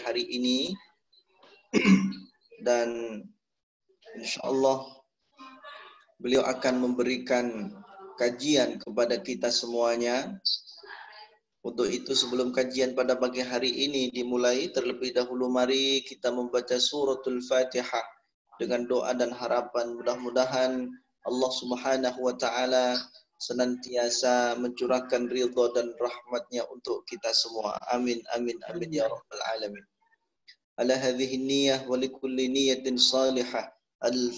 hari ini. Dan insya Allah beliau akan memberikan kajian kepada kita semuanya. Untuk itu sebelum kajian pada pagi hari ini dimulai, terlebih dahulu mari kita membaca suratul Fatihah dengan doa dan harapan mudah-mudahan Allah Subhanahu wa taala senantiasa mencurahkan ridha dan rahmatnya untuk kita semua. Amin amin amin ya rabbal alamin. Ala hadhihi niyyah wa likulli niyyatin salihah. Al-Fatihah.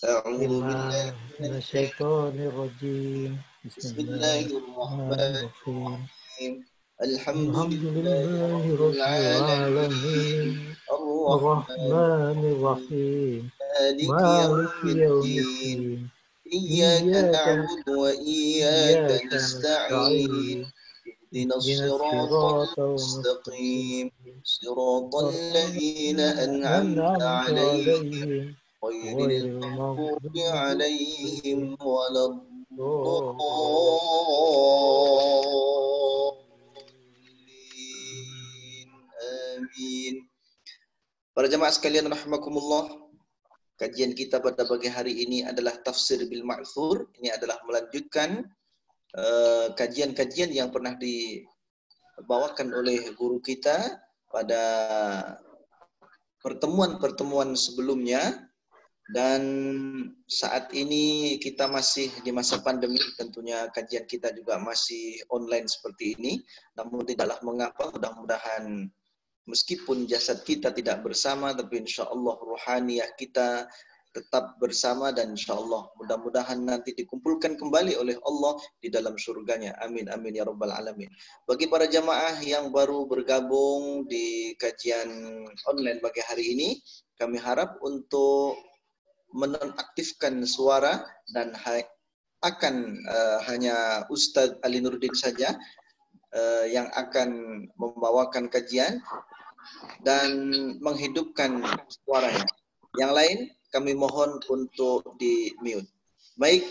A'udzu billahi minasyaitonir rajim. Bismillahirrahmanirrahim. Alhamdulillahi rabbil alamin. Ar-Rahmanir Rahim. Maliki yaumiddin. Iyyaka na'budu wa iyyaka Iyyaka nasta'in. nasta'in. اهدنا الصراط المستقيم صراط الذين أنعمت أنعمت عليهم عليهم غير غير المغضوب المغضوب عليهم ولا الضالين آمين. Para jemaah sekalian rahimakumullah, kajian kita pada pagi hari ini adalah tafsir bil ma'thur. Ini adalah melanjutkan kajian-kajian yang pernah dibawakan oleh guru kita pada pertemuan-pertemuan sebelumnya. Dan saat ini kita masih di masa pandemi, tentunya kajian kita juga masih online seperti ini. Namun tidaklah mengapa, mudah-mudahan meskipun jasad kita tidak bersama, tapi insya Allah ruhaniyah kita tetap bersama, dan insya Allah mudah-mudahan nanti dikumpulkan kembali oleh Allah di dalam surganya. Amin amin ya rabbal alamin. Bagi para jamaah yang baru bergabung di kajian online pagi hari ini, kami harap untuk menonaktifkan suara dan akan hanya Ustadz Ali Nurdin saja yang akan membawakan kajian dan menghidupkan suaranya. Yang lain kami mohon untuk di mute. Baik,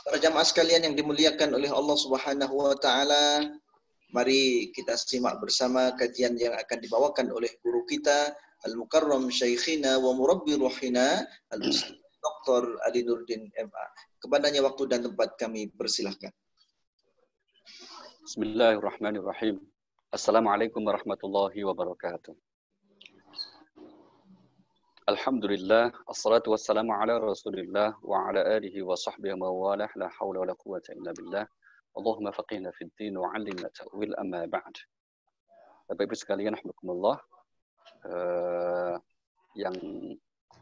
para jamaah sekalian yang dimuliakan oleh Allah Subhanahu wa taala, mari kita simak bersama kajian yang akan dibawakan oleh guru kita Al-Mukarram Syekhina wa Murabbi Ruhina Al-Ustaz Dr. Ali Nurdin MA. Kepadanya waktu dan tempat kami persilahkan. Bismillahirrahmanirrahim. Assalamualaikum warahmatullahi wabarakatuh. Alhamdulillah, assalatu wassalamu ala rasulillah wa ala alihi wa sahbihi wa mawalah, la hawla wa la quwwata illa billah. Allahumma faqihna fid din wa 'allimna ta'wil, amma ba'd. Bapak Ibu sekalian, alhamdulillah, yang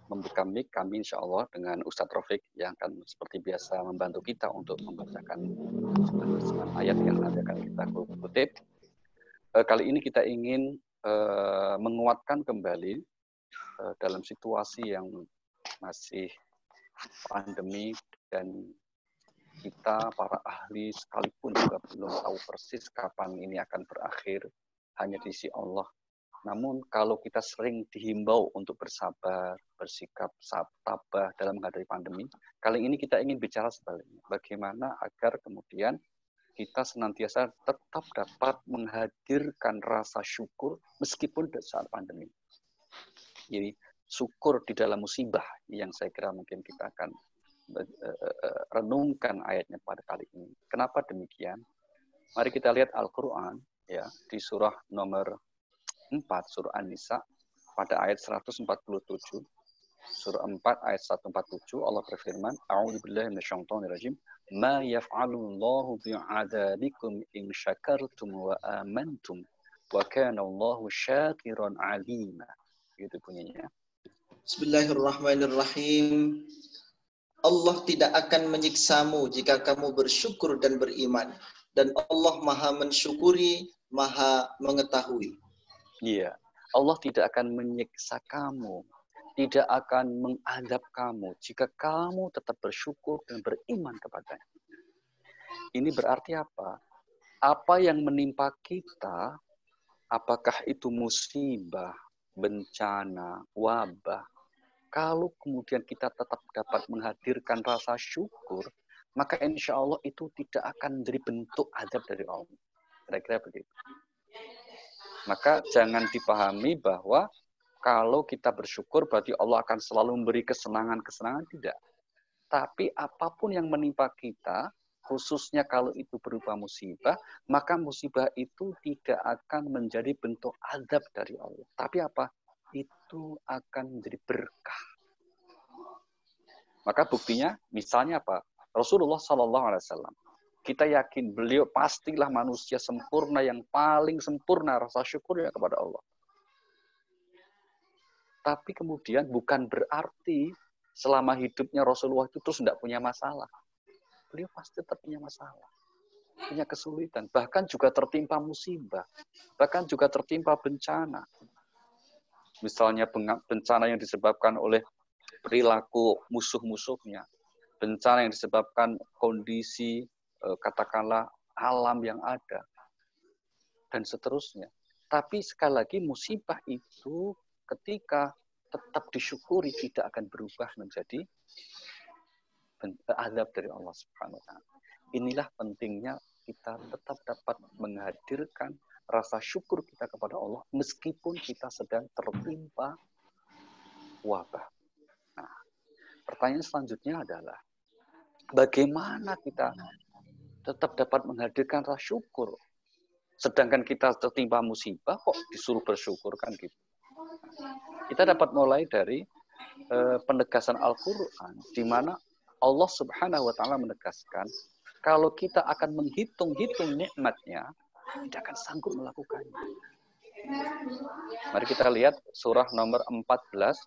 membuka mic kami insyaallah dengan Ustadz Rafiq yang akan seperti biasa membantu kita untuk membacakan sebagian ayat yang nanti akan kita kutip. Kali ini kita ingin menguatkan kembali dalam situasi yang masih pandemi, dan kita para ahli sekalipun juga belum tahu persis kapan ini akan berakhir, hanya di sisi Allah. Namun kalau kita sering dihimbau untuk bersabar, bersikap tabah dalam menghadapi pandemi, kali ini kita ingin bicara sebaliknya. Bagaimana agar kemudian kita senantiasa tetap dapat menghadirkan rasa syukur meskipun saat pandemi. Jadi syukur di dalam musibah yang saya kira mungkin kita akan renungkan ayatnya pada kali ini. Kenapa demikian? Mari kita lihat Al-Quran ya, di surah nomor 4, surah An-Nisa, pada ayat 147. Surah 4 ayat 147 Allah berfirman, A'udzubillahi minasyaitonirrajim, ma yaf'alullahu bi'adabikum in syakartum wa amantum wa kana Allahu syakiran 'alima. Itu bunyinya. Bismillahirrahmanirrahim. Allah tidak akan menyiksamu jika kamu bersyukur dan beriman, dan Allah Maha mensyukuri, Maha mengetahui. Iya, Allah tidak akan menyiksa kamu, tidak akan mengadab kamu jika kamu tetap bersyukur dan beriman kepadanya. Ini berarti apa? Apa yang menimpa kita, apakah itu musibah, bencana, wabah, kalau kemudian kita tetap dapat menghadirkan rasa syukur, maka insya Allah itu tidak akan menjadi bentuk azab dari Allah. Kira-kira begitu. Maka jangan dipahami bahwa kalau kita bersyukur berarti Allah akan selalu memberi kesenangan-kesenangan, tidak. Tapi apapun yang menimpa kita, khususnya kalau itu berupa musibah, maka musibah itu tidak akan menjadi bentuk azab dari Allah. Tapi apa? Itu akan menjadi berkah. Maka buktinya, misalnya apa? Rasulullah SAW. Kita yakin beliau pastilah manusia sempurna yang paling sempurna rasa syukurnya kepada Allah. Tapi kemudian bukan berarti selama hidupnya Rasulullah itu terus tidak punya masalah. Beliau pasti tetap punya masalah. Punya kesulitan. Bahkan juga tertimpa musibah. Bahkan juga tertimpa bencana. Misalnya bencana yang disebabkan oleh perilaku musuh-musuhnya. Bencana yang disebabkan kondisi, katakanlah, alam yang ada. Dan seterusnya. Tapi sekali lagi musibah itu ketika tetap disyukuri tidak akan berubah menjadi azab dari Allah Subhanahu wa taala. Inilah pentingnya kita tetap dapat menghadirkan rasa syukur kita kepada Allah meskipun kita sedang tertimpa wabah. Nah, pertanyaan selanjutnya adalah bagaimana kita tetap dapat menghadirkan rasa syukur sedangkan kita tertimpa musibah kok disuruh bersyukur kan gitu. Kita dapat mulai dari penegasan Al-Quran, di mana Allah Subhanahu wa Ta'ala menegaskan, kalau kita akan menghitung-hitung nikmatnya, tidak akan sanggup melakukannya. Mari kita lihat surah nomor 14,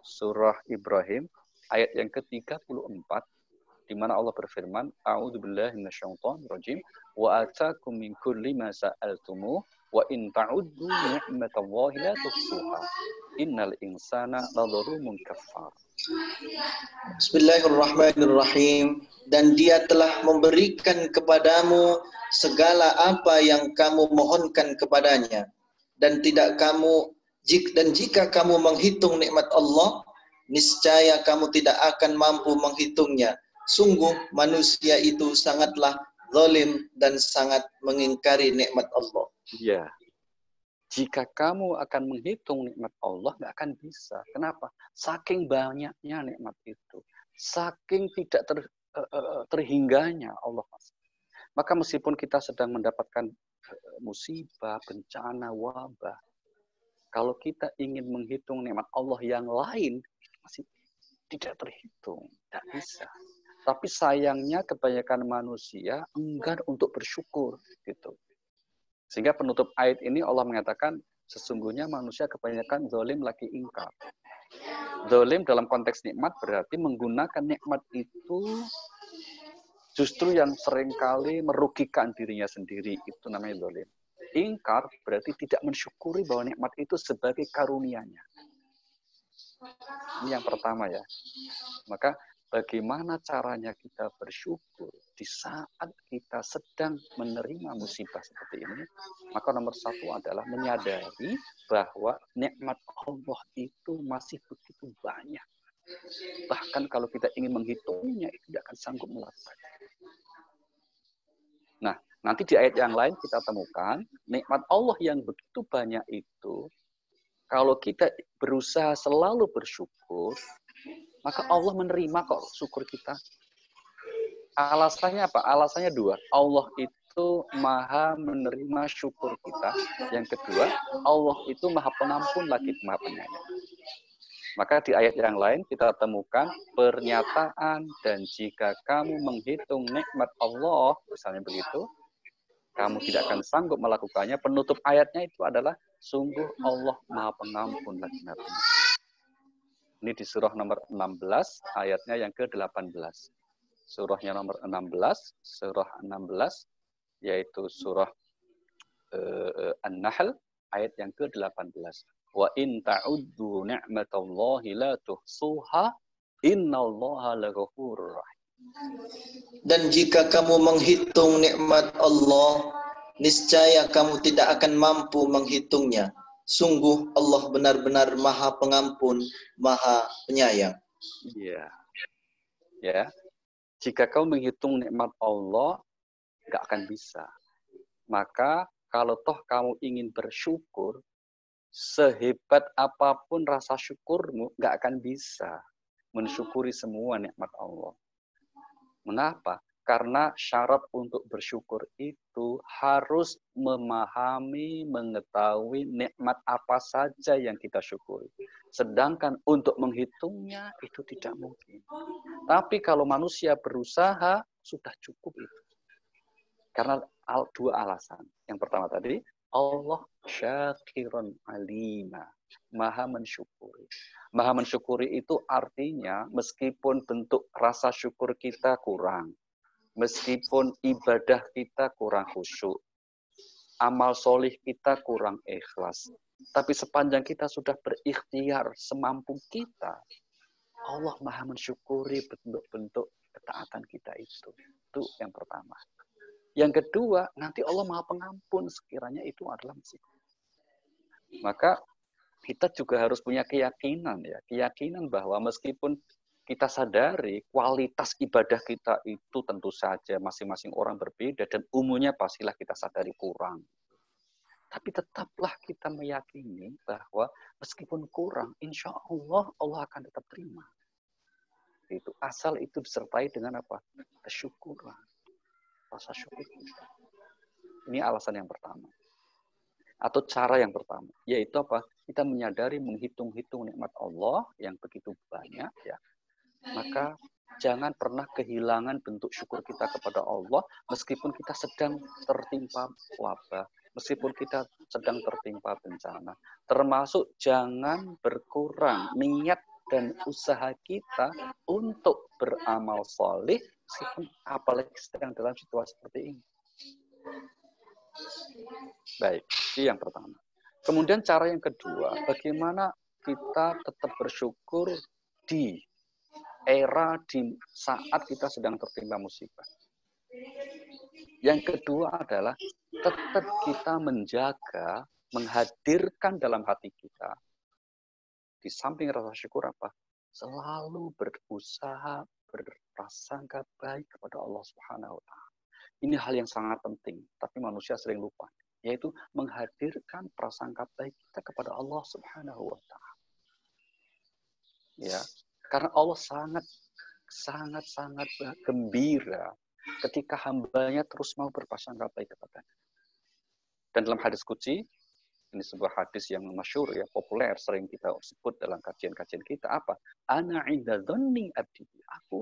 surah Ibrahim, ayat yang ke-34, di mana Allah berfirman, A'udzubillahi minasyaitonirrajim, wa atakum min kulli ma sa'altumuh, wa in ta'uddu ni'matallahi la tuhsuha. Innal insana ladzalumun kafar. Bismillahirrahmanirrahim. Dan Dia telah memberikan kepadamu segala apa yang kamu mohonkan kepadanya. Dan jika kamu menghitung nikmat Allah, niscaya kamu tidak akan mampu menghitungnya. Sungguh manusia itu sangatlah zalim dan sangat mengingkari nikmat Allah. Ya. Jika kamu akan menghitung nikmat Allah, nggak akan bisa. Kenapa? Saking banyaknya nikmat itu. Saking tidak terhingganya Allah. Maka meskipun kita sedang mendapatkan musibah, bencana, wabah, kalau kita ingin menghitung nikmat Allah yang lain, masih tidak terhitung. Tidak bisa. Tapi sayangnya kebanyakan manusia enggan untuk bersyukur. Gitu. Sehingga penutup ayat ini Allah mengatakan, sesungguhnya manusia kebanyakan zalim lagi ingkar. Zalim dalam konteks nikmat berarti menggunakan nikmat itu justru yang seringkali merugikan dirinya sendiri. Itu namanya zalim. Ingkar berarti tidak mensyukuri bahwa nikmat itu sebagai karunia-Nya. Ini yang pertama ya. Maka bagaimana caranya kita bersyukur di saat kita sedang menerima musibah seperti ini? Maka nomor satu adalah menyadari bahwa nikmat Allah itu masih begitu banyak. Bahkan kalau kita ingin menghitungnya, itu tidak akan sanggup melakukannya. Nah, nanti di ayat yang lain kita temukan nikmat Allah yang begitu banyak itu, kalau kita berusaha selalu bersyukur, maka Allah menerima kok syukur kita. Alasannya apa? Alasannya dua. Allah itu maha menerima syukur kita. Yang kedua, Allah itu maha pengampun lagi maha penyayang. Maka di ayat yang lain kita temukan pernyataan, dan jika kamu menghitung nikmat Allah, misalnya begitu, kamu tidak akan sanggup melakukannya. Penutup ayatnya itu adalah sungguh Allah maha pengampun lagi maha penyayang. Ini di surah nomor 16, ayatnya yang ke-18. Surahnya nomor 16, surah 16, yaitu surah An-Nahl, ayat yang ke-18. Wa in ta'uddu ni'matallahi la tuhsuha, innallaha laghafurur rahim. Dan jika kamu menghitung nikmat Allah, niscaya kamu tidak akan mampu menghitungnya. Sungguh Allah benar-benar maha pengampun, maha penyayang. Iya. Ya. Jika kau menghitung nikmat Allah, nggak akan bisa. Maka Kalau toh kamu ingin bersyukur, sehebat apapun rasa syukurmu, nggak akan bisa mensyukuri semua nikmat Allah. Mengapa? Karena syarat untuk bersyukur itu harus memahami, mengetahui nikmat apa saja yang kita syukuri. Sedangkan untuk menghitungnya itu tidak mungkin. Tapi kalau manusia berusaha, sudah cukup itu. Karena dua alasan. Yang pertama tadi, Allah syakirun alima, maha mensyukuri. Maha mensyukuri itu artinya meskipun bentuk rasa syukur kita kurang, meskipun ibadah kita kurang khusyuk, amal solih kita kurang ikhlas, tapi sepanjang kita sudah berikhtiar semampu kita, Allah maha mensyukuri bentuk-bentuk ketaatan kita itu. Itu yang pertama. Yang kedua, nanti Allah maha pengampun sekiranya itu adalah musibah. Maka kita juga harus punya keyakinan ya, keyakinan bahwa meskipun kita sadari kualitas ibadah kita itu tentu saja masing-masing orang berbeda dan umumnya pastilah kita sadari kurang. Tapi tetaplah kita meyakini bahwa meskipun kurang, insya Allah Allah akan tetap terima. Itu asal itu disertai dengan apa? Kesyukuran, rasa syukur kita. Ini alasan yang pertama. Atau cara yang pertama, yaitu apa? Kita menyadari menghitung-hitung nikmat Allah yang begitu banyak ya. Maka jangan pernah kehilangan bentuk syukur kita kepada Allah meskipun kita sedang tertimpa wabah, meskipun kita sedang tertimpa bencana. Termasuk jangan berkurang niat dan usaha kita untuk beramal soleh meskipun apalagi sedang dalam situasi seperti ini. Baik, itu yang pertama. Kemudian cara yang kedua, bagaimana kita tetap bersyukur di era di saat kita sedang tertimpa musibah. Yang kedua adalah tetap kita menjaga, menghadirkan dalam hati kita di samping rasa syukur apa? Selalu berusaha berprasangka baik kepada Allah Subhanahu wa taala. Ini hal yang sangat penting, tapi manusia sering lupa, yaitu menghadirkan prasangka baik kita kepada Allah Subhanahu wa taala. Ya, karena Allah sangat gembira ketika hambanya terus mau berprasangka baik kepadanya. Dan dalam hadis qudsi, ini sebuah hadis yang masyhur ya, populer, sering kita sebut dalam kajian-kajian kita, apa? Ana 'inda dzanni 'abdi. Aku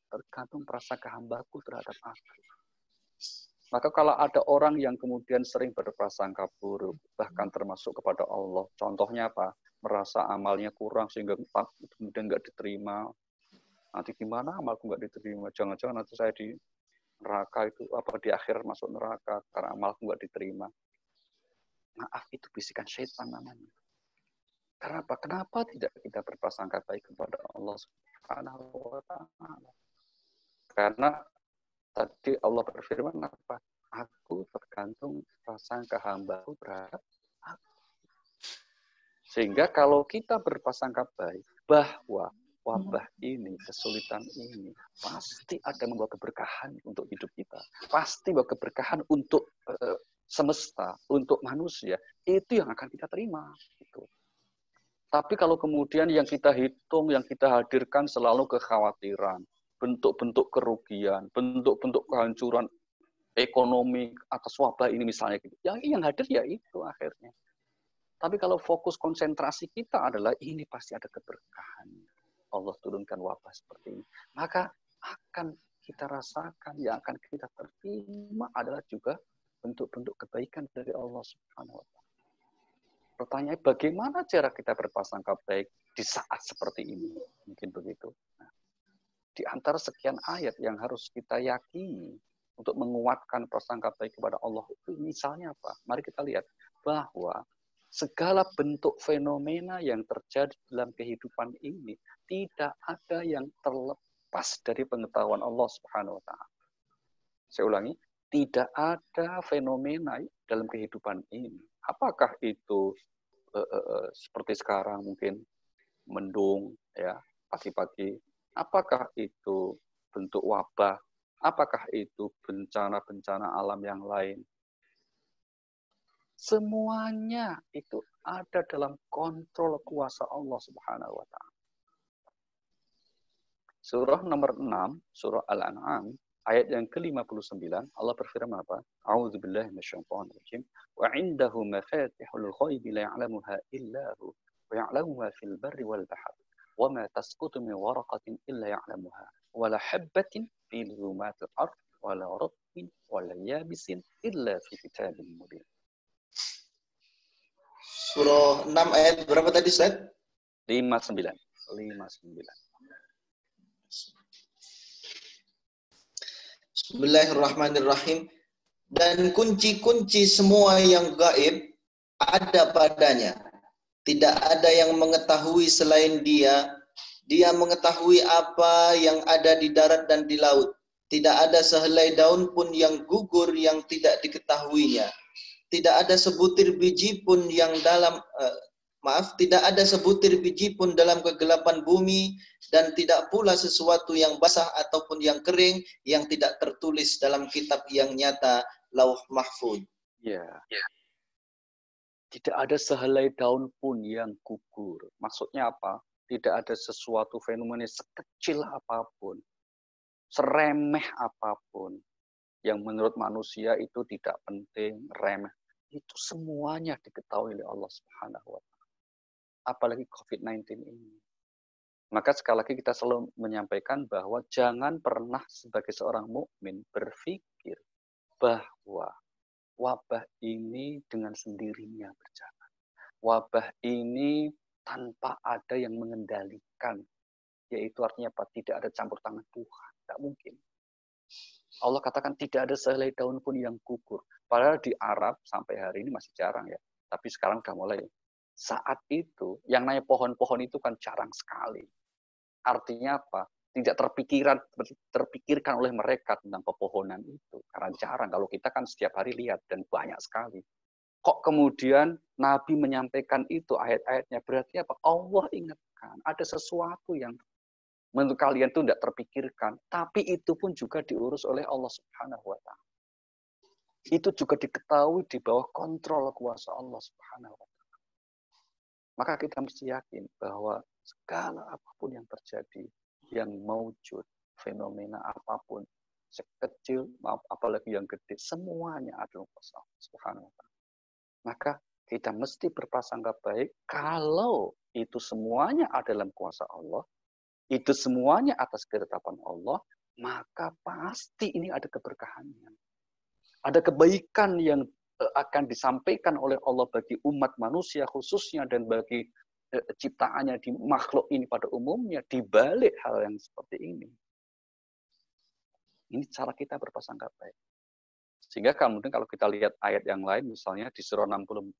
tergantung prasangka hambaku terhadap aku. Maka kalau ada orang yang kemudian sering berprasangka buruk, bahkan termasuk kepada Allah, contohnya apa? Merasa amalnya kurang sehingga kemudian nggak diterima. Nanti gimana amalku nggak diterima? Jangan-jangan nanti saya di neraka itu di akhir masuk neraka karena amalku nggak diterima. Maaf, itu bisikan syaitan namanya. Kenapa? Kenapa tidak kita berprasangka baik kepada Allah Subhanahu wa taala? Karena tadi Allah berfirman apa? Aku tergantung prasangka hamba-Ku terhadap aku. Sehingga kalau kita berprasangka baik bahwa wabah ini, kesulitan ini pasti ada membawa keberkahan untuk hidup kita. Pasti membawa keberkahan untuk semesta, untuk manusia. Itu yang akan kita terima. Gitu. Tapi kalau kemudian yang kita hitung, yang kita hadirkan selalu kekhawatiran, bentuk-bentuk kerugian, bentuk-bentuk kehancuran ekonomi atas wabah ini misalnya gitu. Yang hadir ya itu akhirnya. Tapi kalau fokus konsentrasi kita adalah ini pasti ada keberkahan. Allah turunkan wabah seperti ini. Maka akan kita rasakan, yang akan kita terima adalah juga bentuk-bentuk kebaikan dari Allah Subhanahu wa taala. Pertanyaannya bagaimana cara kita berprasangka baik di saat seperti ini? Mungkin begitu. Nah, di antara sekian ayat yang harus kita yakini untuk menguatkan prasangka baik kepada Allah itu misalnya apa? Mari kita lihat bahwa segala bentuk fenomena yang terjadi dalam kehidupan ini tidak ada yang terlepas dari pengetahuan Allah Subhanahu wa taala. Saya ulangi, tidak ada fenomena dalam kehidupan ini. Apakah itu seperti sekarang mungkin mendung ya pagi-pagi? Apakah itu bentuk wabah? Apakah itu bencana-bencana alam yang lain? Semuanya itu ada dalam kontrol kuasa Allah Subhanahu wa taala. Surah nomor 6, surah Al-An'am, ayat yang ke-59, Allah berfirman apa? A'udzubillahi minasyaitonir rajim. Wa 'indahu mafatihul ghaibi la ya'lamuha illa hu, wa ya'lamu ma fil barri wal bahr. Wa ma tasqutu min waraqatin illa ya'lamuha, wa la habatin fi dhulumatil ardh, wa la ratbin wa la yabisin illa fi kitabin mubin. Surah 6 ayat berapa tadi, Ustaz? 59. Bismillahirrahmanirrahim. Dan kunci-kunci semua yang gaib ada padanya. Tidak ada yang mengetahui selain Dia. Dia mengetahui apa yang ada di darat dan di laut. Tidak ada sehelai daun pun yang gugur yang tidak diketahuinya. Tidak ada sebutir biji pun yang tidak ada sebutir biji pun dalam kegelapan bumi, dan tidak pula sesuatu yang basah ataupun yang kering yang tidak tertulis dalam kitab yang nyata, Lauh Mahfuz. Ya. Tidak ada sehelai daun pun yang gugur. Maksudnya apa? Tidak ada sesuatu fenomena sekecil apapun, seremeh apapun, yang menurut manusia itu tidak penting, remeh. Itu semuanya diketahui oleh Allah Subhanahu wa taala. Apalagi COVID-19 ini. Maka sekali lagi kita selalu menyampaikan bahwa jangan pernah sebagai seorang mukmin berpikir bahwa wabah ini dengan sendirinya berjalan. Wabah ini tanpa ada yang mengendalikan. Yaitu artinya apa? Tidak ada campur tangan Tuhan. Tidak mungkin. Allah katakan tidak ada sehelai daun pun yang gugur. Padahal di Arab sampai hari ini masih jarang ya. Tapi sekarang sudah mulai. Saat itu, yang namanya pohon-pohon itu kan jarang sekali. Artinya apa? Tidak terpikirkan oleh mereka tentang pepohonan itu. Karena jarang. Kalau kita kan setiap hari lihat dan banyak sekali. Kok kemudian Nabi menyampaikan itu ayat-ayatnya? Berarti apa? Allah ingatkan. Ada sesuatu yang menurut kalian itu tidak terpikirkan. Tapi itu pun juga diurus oleh Allah Subhanahu wa taala. Itu juga diketahui di bawah kontrol kuasa Allah Subhanahu wa taala. Maka kita mesti yakin bahwa segala apapun yang terjadi, yang maujud, fenomena apapun, sekecil, apalagi yang gede, semuanya adalah kuasa Allah Subhanahu wa taala. Maka kita mesti berprasangka baik kalau itu semuanya ada dalam kuasa Allah, itu semuanya atas ketetapan Allah, maka pasti ini ada keberkahannya. Ada kebaikan yang akan disampaikan oleh Allah bagi umat manusia khususnya dan bagi ciptaannya di makhluk ini pada umumnya di balik hal yang seperti ini. Ini cara kita berprasangka baik. Sehingga kemudian kalau kita lihat ayat yang lain misalnya di surah 64,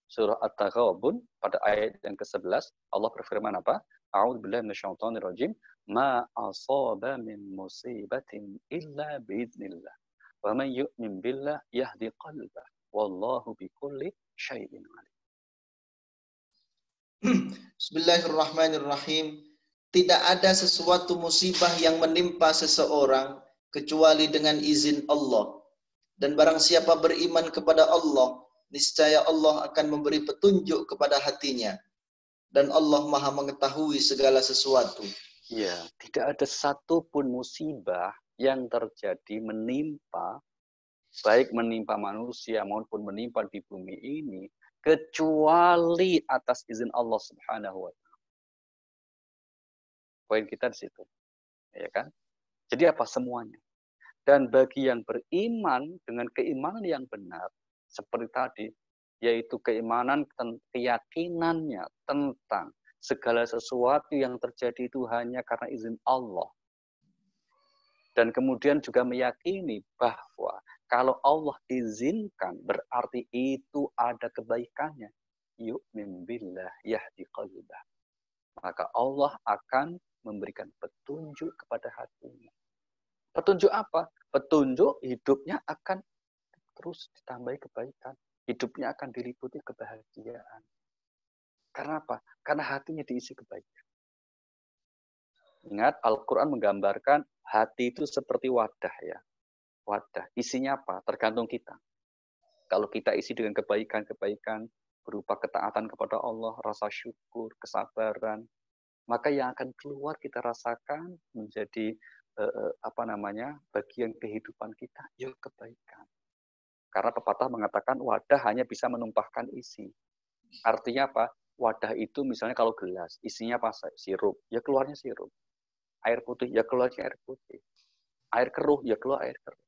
surah At-Taghabun pada ayat yang ke-11 Allah berfirman apa? A'udzubillahi minasyaitonir rajim. Ma asaba min musibatin illa biidznillah. Wa man yu'min billah yahdi qalbah. Wallahu bikulli syai'in alim. Bismillahirrahmanirrahim. Tidak ada sesuatu musibah yang menimpa seseorang kecuali dengan izin Allah. Dan barang siapa beriman kepada Allah, niscaya Allah akan memberi petunjuk kepada hatinya. Dan Allah Maha mengetahui segala sesuatu. Ya, tidak ada satupun musibah yang terjadi menimpa, baik menimpa manusia maupun menimpa di bumi ini, kecuali atas izin Allah Subhanahu wa taala. Poin kita di situ. Ya kan? Jadi apa semuanya? Dan bagi yang beriman dengan keimanan yang benar, seperti tadi, yaitu keimanan, keyakinannya tentang segala sesuatu yang terjadi itu hanya karena izin Allah. Dan kemudian juga meyakini bahwa kalau Allah izinkan berarti itu ada kebaikannya. Yu'min billah yahdi qalbah. Maka Allah akan memberikan petunjuk kepada hatinya. Petunjuk apa? Petunjuk hidupnya akan terus ditambahi kebaikan. Hidupnya akan diliputi kebahagiaan. Karena apa? Karena hatinya diisi kebaikan. Ingat, Al-Quran menggambarkan hati itu seperti wadah ya. Wadah. Isinya apa? Tergantung kita. Kalau kita isi dengan kebaikan-kebaikan berupa ketaatan kepada Allah, rasa syukur, kesabaran, maka yang akan keluar kita rasakan menjadi bagian kehidupan kita, ya kebaikan. Karena pepatah mengatakan wadah hanya bisa menumpahkan isi. Artinya apa? Wadah itu misalnya kalau gelas, isinya apa? Sirup, ya keluarnya sirup. Air putih, ya keluarnya air putih. Air keruh, ya keluar air keruh.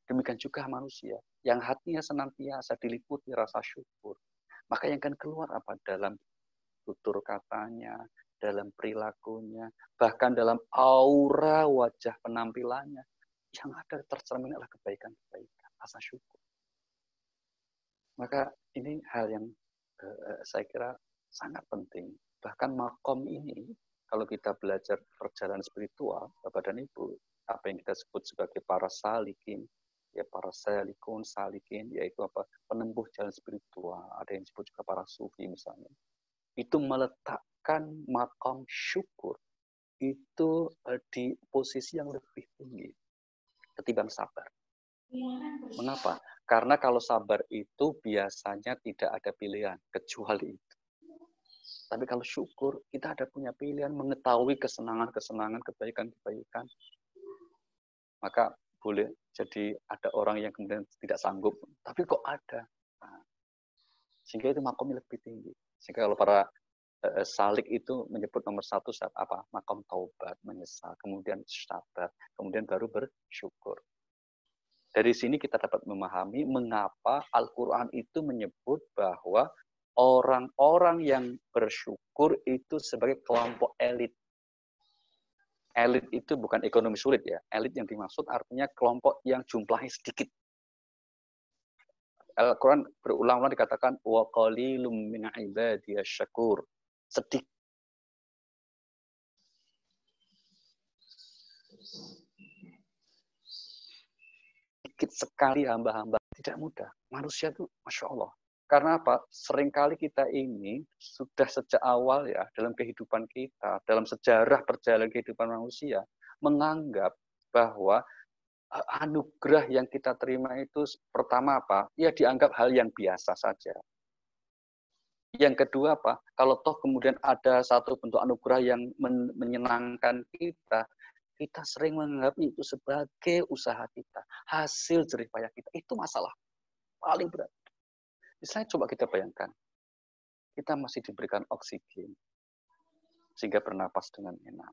Demikian juga manusia, yang hatinya senantiasa diliputi rasa syukur. Maka yang akan keluar apa? Dalam tutur katanya, dalam perilakunya, bahkan dalam aura wajah penampilannya, yang ada tercermin adalah kebaikan-kebaikan, rasa syukur. Maka ini hal yang saya kira sangat penting. Bahkan makom ini, kalau kita belajar perjalanan spiritual, Bapak dan Ibu, apa yang kita sebut sebagai para salikin, ya para salikun, salikin, yaitu apa? Penempuh jalan spiritual. Ada yang disebut juga para sufi misalnya. Itu meletakkan makom syukur itu di posisi yang lebih tinggi ketimbang sabar. Mengapa? Karena kalau sabar itu biasanya tidak ada pilihan kecuali itu. Tapi kalau syukur, kita ada punya pilihan mengetahui kesenangan-kesenangan, kebaikan-kebaikan. Maka boleh jadi ada orang yang kemudian tidak sanggup, tapi kok ada. Nah, sehingga itu makomnya lebih tinggi. Sehingga kalau para salik itu menyebut nomor satu apa? Makom taubat, menyesal, kemudian sabar, kemudian baru bersyukur. Dari sini kita dapat memahami mengapa Al-Quran itu menyebut bahwa orang-orang yang bersyukur itu sebagai kelompok elit. Elit itu bukan ekonomi sulit ya. Elit yang dimaksud artinya kelompok yang jumlahnya sedikit. Al-Quran berulang-ulang dikatakan wa qalilum min ibadiyasy syakur. Sedikit sekali hamba-hamba, tidak mudah. Manusia itu Masya Allah. Karena apa? Seringkali kita ini sudah sejak awal ya, dalam kehidupan kita, dalam sejarah perjalanan kehidupan manusia, menganggap bahwa anugerah yang kita terima itu pertama apa? Ya dianggap hal yang biasa saja. Yang kedua apa? Kalau toh kemudian ada satu bentuk anugerah yang menyenangkan kita, kita sering menganggap itu sebagai usaha kita, hasil jerih payah kita. Itu masalah paling berat. Misalnya coba kita bayangkan, kita masih diberikan oksigen, sehingga bernapas dengan enak.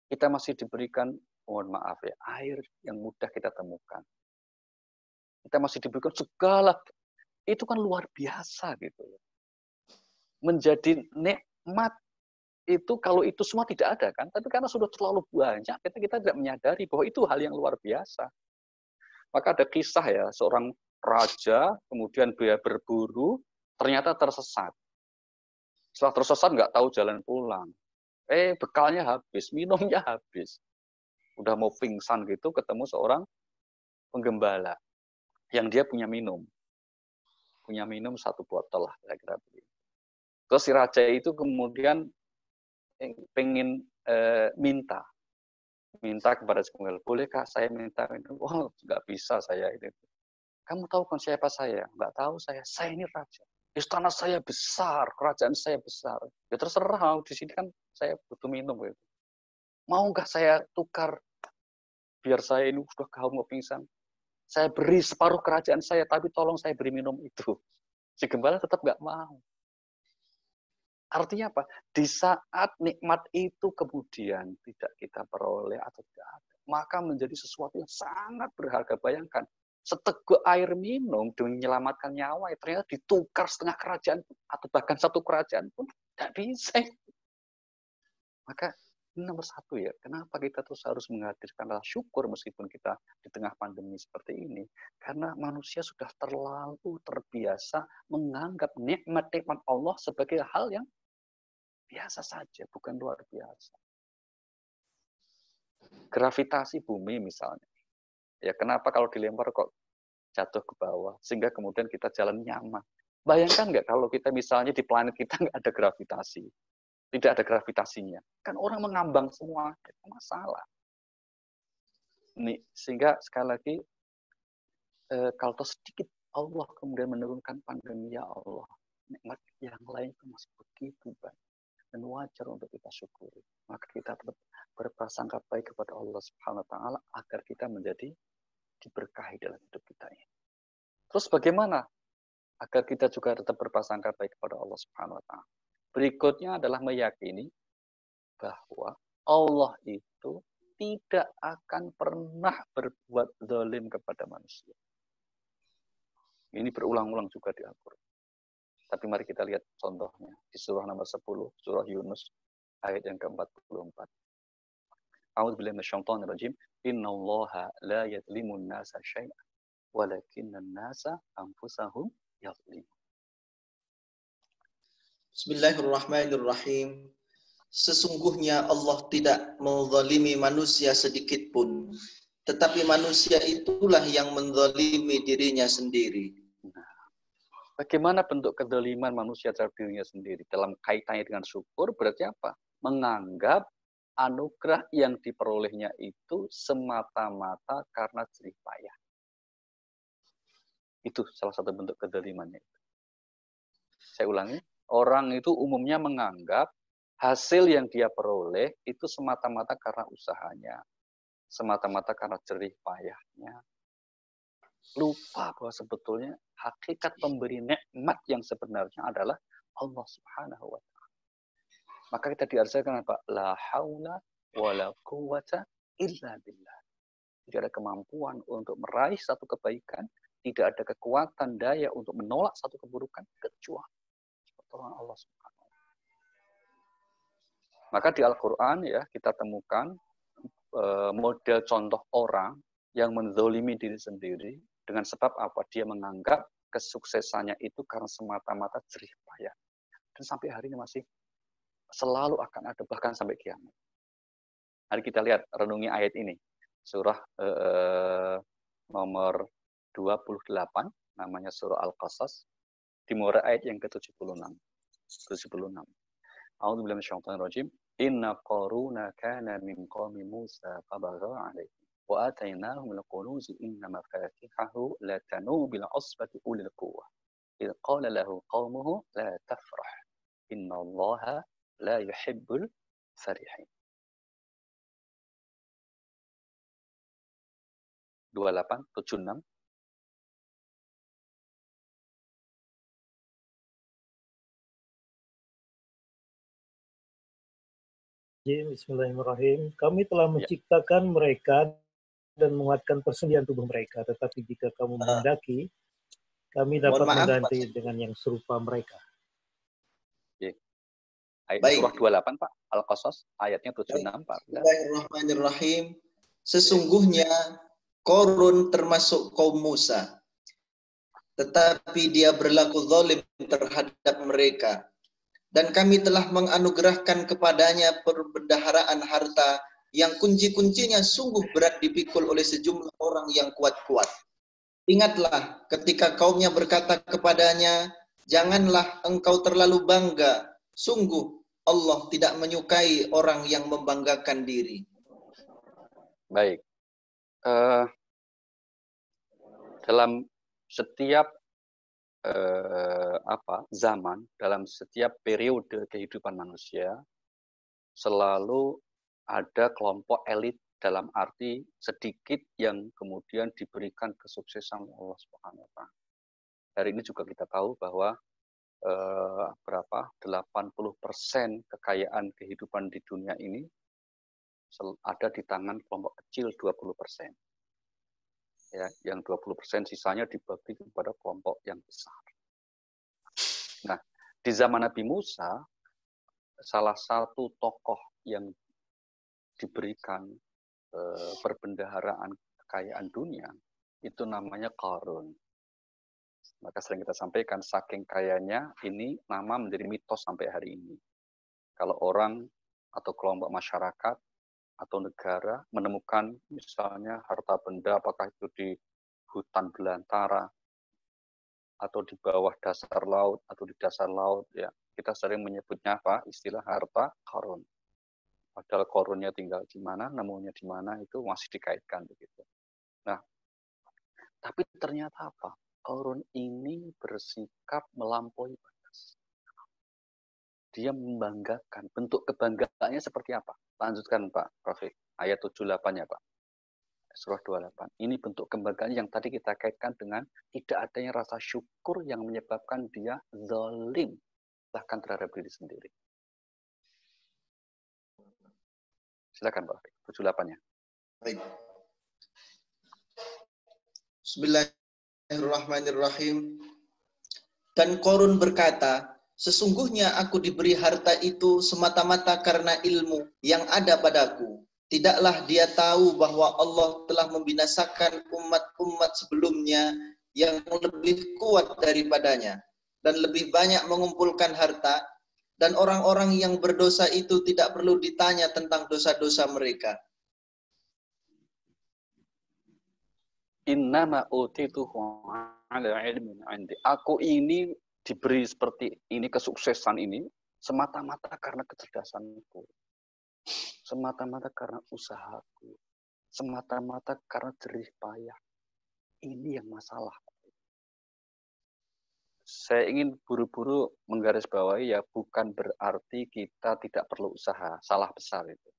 Kita masih diberikan, mohon maaf ya, air yang mudah kita temukan. Kita masih diberikan segala, itu kan luar biasa gitu. Menjadi nikmat itu kalau itu semua tidak ada kan, tapi karena sudah terlalu banyak, kita tidak menyadari bahwa itu hal yang luar biasa. Maka ada kisah ya, seorang raja, kemudian dia berburu, ternyata tersesat. Setelah tersesat nggak tahu jalan pulang. Bekalnya habis, minumnya habis. Udah mau pingsan gitu, ketemu seorang penggembala yang dia punya minum. Punya minum 1 botol lah, kira-kira begitu. Terus si raja itu kemudian pengen minta kepada si penggembala, bolehkah saya minta minum? Oh, nggak bisa saya ini. Kamu tahu kan siapa saya? Nggak tahu saya ini raja. Istana saya besar, kerajaan saya besar. Ya terserah, di sini kan saya butuh minum. Gitu. Mau nggak saya tukar? Biar saya ini sudah mau pingsan. Saya beri separuh kerajaan saya, tapi tolong saya beri minum itu. Si gembala tetap nggak mau. Artinya apa? Di saat nikmat itu kemudian tidak kita peroleh atau tidak ada, maka menjadi sesuatu yang sangat berharga. Bayangkan, seteguk air minum demi menyelamatkan nyawa, ternyata ditukar setengah kerajaan atau bahkan 1 kerajaan pun tidak bisa. Maka ini nomor 1 ya, kenapa kita terus harus menghadirkan rasa syukur meskipun kita di tengah pandemi seperti ini? Karena manusia sudah terlalu terbiasa menganggap nikmat-nikmat Allah sebagai hal yang biasa saja, bukan luar biasa. Gravitasi bumi misalnya. Ya kenapa kalau dilempar kok jatuh ke bawah, sehingga kemudian kita jalan nyaman. Bayangkan nggak kalau kita misalnya di planet kita nggak ada gravitasi, tidak ada gravitasinya, kan orang mengambang semua, itu masalah. Nih, sehingga sekali lagi kalau sedikit Allah kemudian menurunkan pandemi, ya Allah. Nikmat yang lain itu masih begitu banyak. Dan wajar untuk kita syukuri. Maka kita tetap berprasangka baik kepada Allah Subhanahu wa taala agar kita menjadi diberkahi dalam hidup kita ini. Terus bagaimana agar kita juga tetap berprasangka baik kepada Allah Subhanahu wa taala? Berikutnya adalah meyakini bahwa Allah itu tidak akan pernah berbuat zalim kepada manusia. Ini berulang-ulang juga di Al-Qur'an. Tapi mari kita lihat contohnya di surah nomor 10, surah Yunus, ayat yang ke-44. A'udzubillahi minasyaitonir rajim. Innallaha la yadhlimun nasa syai'an, walakinnan nasa anfusahum yadhlimun. Bismillahirrahmanirrahim. Sesungguhnya Allah tidak menzalimi manusia sedikit pun, tetapi manusia itulah yang menzalimi dirinya sendiri. Bagaimana bentuk kedoliman manusia terhadap dirinya sendiri? Dalam kaitannya dengan syukur berarti apa? Menganggap anugerah yang diperolehnya itu semata-mata karena jerih payah. Itu salah satu bentuk kedolimannya. Saya ulangi, orang itu umumnya menganggap hasil yang dia peroleh itu semata-mata karena usahanya, semata-mata karena jerih payahnya. Lupa bahwa sebetulnya hakikat pemberi nikmat yang sebenarnya adalah Allah Subhanahu wa taala. Maka kita diajarkan apa? La haula wala quwwata illa billah. Tidak ada kemampuan untuk meraih satu kebaikan, tidak ada kekuatan daya untuk menolak satu keburukan kecuali pertolongan Allah Subhanahu wa taala. Maka di Al-Qur'an ya kita temukan model contoh orang yang menzalimi diri sendiri. Dengan sebab apa? Dia menganggap kesuksesannya itu karena semata-mata jerih payah. Dan sampai hari ini masih selalu akan ada, bahkan sampai kiamat. Mari kita lihat, renungi ayat ini. Surah nomor 28, namanya surah Al-Qasas. Dimulai ayat yang ke-76. 76. A'udzubillahi minasyaitonir rajim. Inna qaruna kana min qaumi Musa fabagha 'alaihi. وآتيناه من الكنوز إن مفاتحه لا تنوء بالعصبة أولي القوة إذ قال له قومه لا تفرح إن الله لا يحب الفرحين. 28, 76. Bismillahirrahmanirrahim. Kami telah menciptakan mereka dan menguatkan persendian tubuh mereka. Tetapi jika kamu menghendaki, kami dapat mengganti dengan yang serupa mereka. Ayat surah 28, Pak. Al-Qasas, ayatnya 76, Pak. Bismillahirrahmanirrahim. Sesungguhnya Qarun termasuk kaum Musa, tetapi dia berlaku zalim terhadap mereka. Dan kami telah menganugerahkan kepadanya perbendaharaan harta yang kunci-kuncinya sungguh berat dipikul oleh sejumlah orang yang kuat-kuat. Ingatlah ketika kaumnya berkata kepadanya, janganlah engkau terlalu bangga. Sungguh Allah tidak menyukai orang yang membanggakan diri. Baik. Dalam setiap zaman, dalam setiap periode kehidupan manusia, selalu ada kelompok elit dalam arti sedikit yang kemudian diberikan kesuksesan Allah Subhanahu wa taala. Hari ini juga kita tahu bahwa 80% kekayaan kehidupan di dunia ini ada di tangan kelompok kecil 20%. Ya, yang 20% sisanya dibagi kepada kelompok yang besar. Nah, di zaman Nabi Musa, salah satu tokoh yang diberikan perbendaharaan kekayaan dunia itu namanya Qarun. Maka sering kita sampaikan, saking kayanya ini nama menjadi mitos sampai hari ini. Kalau orang atau kelompok masyarakat atau negara menemukan misalnya harta benda, apakah itu di hutan belantara atau di bawah dasar laut atau di dasar laut, ya kita sering menyebutnya apa? Istilah harta karun. Padahal karunnya tinggal di mana, nemunya di mana itu masih dikaitkan begitu. Nah, tapi ternyata apa? Qarun ini bersikap melampaui batas. Dia membanggakan. Bentuk kebanggaannya seperti apa? Lanjutkan Pak Rafiq. Ayat 78 ya Pak. Surah 28. Ini bentuk kebanggaan yang tadi kita kaitkan dengan tidak adanya rasa syukur yang menyebabkan dia zalim bahkan terhadap diri sendiri. Silakan Pak Rafiq. 78-nya. Baik. Bismillahirrahmanirrahim. Dan Qarun berkata, sesungguhnya aku diberi harta itu semata-mata karena ilmu yang ada padaku. Tidaklah dia tahu bahwa Allah telah membinasakan umat-umat sebelumnya yang lebih kuat daripadanya dan lebih banyak mengumpulkan harta, dan orang-orang yang berdosa itu tidak perlu ditanya tentang dosa-dosa mereka. Innama utituhu ala ilmin 'indi. Aku ini diberi seperti ini, kesuksesan ini semata-mata karena kecerdasanku. Semata-mata karena usahaku. Semata-mata karena jerih payah. Ini yang masalah. Saya ingin buru-buru menggarisbawahi ya, bukan berarti kita tidak perlu usaha. Salah besar itu.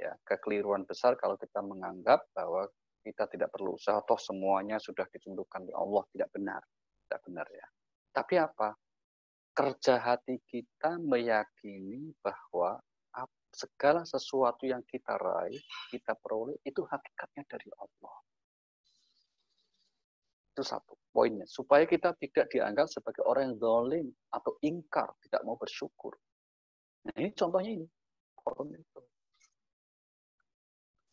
Ya, kekeliruan besar kalau kita menganggap bahwa kita tidak perlu usaha, toh semuanya sudah ditentukan oleh Allah. Tidak benar. Tidak benar ya. Tapi apa? Kerja hati kita meyakini bahwa segala sesuatu yang kita raih, kita peroleh, itu hakikatnya dari Allah. Itu satu poinnya. Supaya kita tidak dianggap sebagai orang yang zalim atau ingkar, tidak mau bersyukur. Nah ini contohnya ini.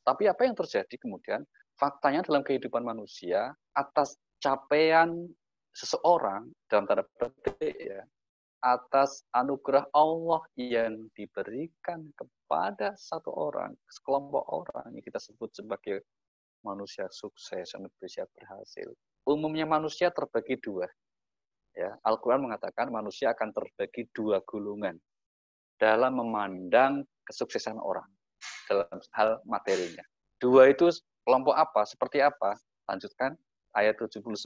Tapi apa yang terjadi kemudian? Faktanya dalam kehidupan manusia, atas capaian seseorang, dalam tanda petik ya, atas anugerah Allah yang diberikan kepada satu orang, sekelompok orang yang kita sebut sebagai manusia sukses, manusia berhasil. Umumnya manusia terbagi dua. Ya, Al-Quran mengatakan manusia akan terbagi dua golongan dalam memandang kesuksesan orang dalam hal materinya. Dua itu kelompok apa? Seperti apa? Lanjutkan ayat 79.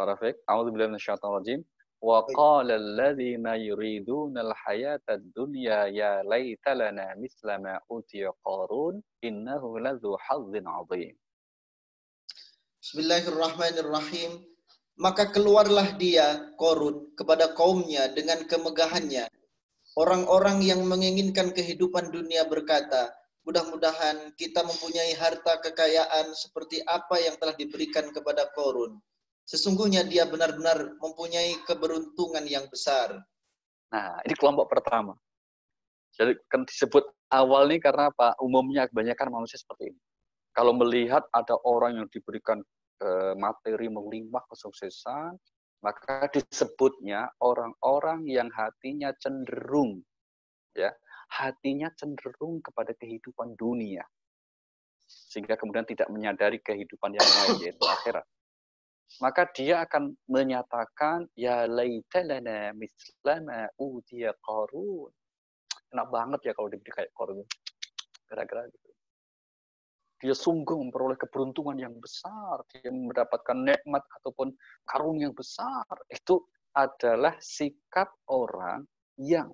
Rafiq, a'udzubillahi minasyaitonir rajim. Wa qala alladziina yuriduna al-hayata ad-dunya ya laita lana mithla ma utiya Qarun innahu ladzu hazzin 'adzim. Bismillahirrahmanirrahim. Maka keluarlah dia, Qarun, kepada kaumnya dengan kemegahannya. Orang-orang yang menginginkan kehidupan dunia berkata, mudah-mudahan kita mempunyai harta kekayaan seperti apa yang telah diberikan kepada Qarun. Sesungguhnya dia benar-benar mempunyai keberuntungan yang besar. Nah, ini kelompok pertama. Jadi kan disebut awal ini karena apa? Umumnya kebanyakan manusia seperti ini. Kalau melihat ada orang yang diberikan materi melimpah kesuksesan, maka disebutnya orang-orang yang hatinya cenderung, ya, hatinya cenderung kepada kehidupan dunia, sehingga kemudian tidak menyadari kehidupan yang lain, yaitu akhirat. Maka dia akan menyatakan, ya laita lana mithla ma utiya Qarun. Enak banget ya kalau diberi kayak Qarun. Gara-gara gitu. Dia sungguh memperoleh keberuntungan yang besar, dia mendapatkan nikmat ataupun karunia yang besar. Itu adalah sikap orang yang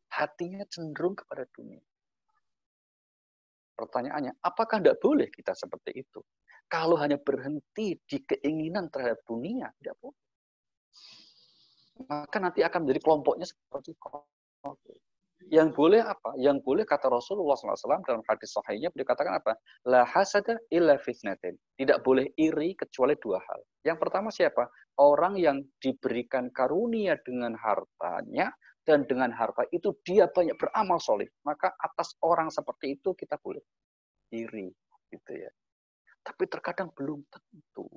hatinya cenderung kepada dunia. Pertanyaannya, apakah tidak boleh kita seperti itu? Kalau hanya berhenti di keinginan terhadap dunia, tidak boleh. Maka nanti akan menjadi kelompoknya seperti kelompok. Yang boleh apa? Yang boleh kata Rasulullah SAW dalam hadis sahihnya, beliau katakan apa? La hasada illa fitnatin. Tidak boleh iri kecuali dua hal. Yang pertama siapa? Orang yang diberikan karunia dengan hartanya, dan dengan harta itu dia banyak beramal soleh. Maka atas orang seperti itu kita boleh iri, gitu ya. Tapi terkadang belum tentu,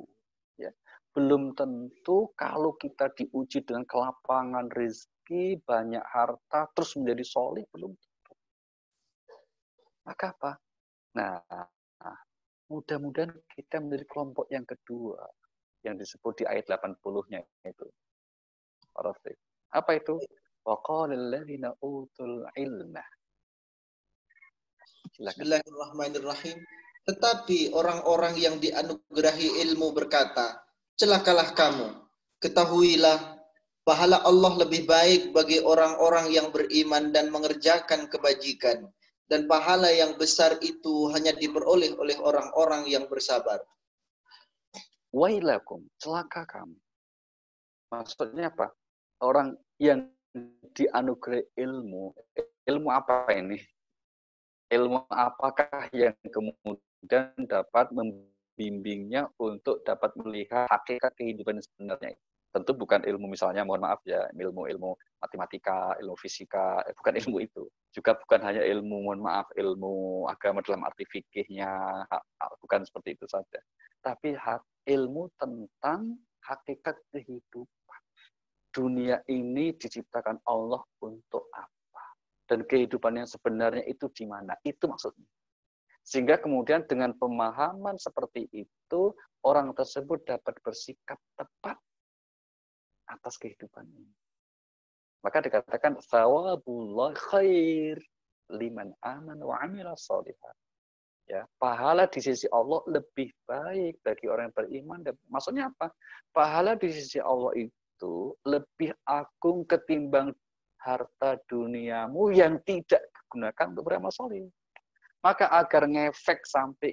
ya. Belum tentu kalau kita diuji dengan kelapangan rezeki, banyak harta, terus menjadi soleh, belum tentu. Maka apa? Nah, mudah-mudahan kita menjadi kelompok yang kedua, yang disebut di ayat 80-nya itu. Apa itu? Wa qala alladziina utul ilma. Bismillahirrahmanirrahim. Tetapi orang-orang yang dianugerahi ilmu berkata, celakalah kamu. Ketahuilah, pahala Allah lebih baik bagi orang-orang yang beriman dan mengerjakan kebajikan. Dan pahala yang besar itu hanya diperoleh oleh orang-orang yang bersabar. Wailakum, celaka kamu. Maksudnya apa? Orang yang dianugerahi ilmu. Ilmu apa ini? Ilmu apakah yang kemudian dapat membimbingnya untuk dapat melihat hakikat kehidupan sebenarnya? Tentu bukan ilmu misalnya, mohon maaf ya, ilmu matematika, ilmu fisika, bukan ilmu itu. Juga bukan hanya ilmu, mohon maaf, ilmu agama dalam arti fikihnya, bukan seperti itu saja. Tapi ilmu tentang hakikat kehidupan. Dunia ini diciptakan Allah untuk apa? Dan kehidupan yang sebenarnya itu di mana? Itu maksudnya. Sehingga kemudian dengan pemahaman seperti itu, orang tersebut dapat bersikap tepat atas kehidupan ini. Maka dikatakan, thawabullah khair liman aman wa amila sholihan. Ya, pahala di sisi Allah lebih baik bagi orang yang beriman. Maksudnya apa? Pahala di sisi Allah itu lebih agung ketimbang harta duniamu yang tidak digunakan untuk beramal soleh. Maka agar ngefek sampai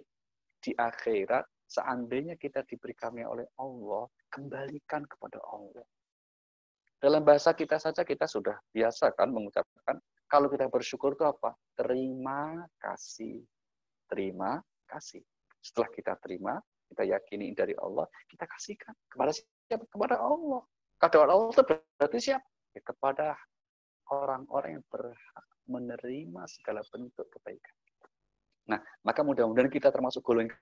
di akhirat, seandainya kita diberi karunia oleh Allah, kembalikan kepada Allah. Dalam bahasa kita saja kita sudah biasa kan mengucapkan, kalau kita bersyukur itu apa? Terima kasih. Terima kasih. Setelah kita terima, kita yakini dari Allah, kita kasihkan kepada siapa? Kepada Allah. Kepada Allah itu berarti siapa? Ya, kepada orang-orang yang berhak menerima segala bentuk kebaikan. Nah, maka mudah-mudahan kita termasuk golongan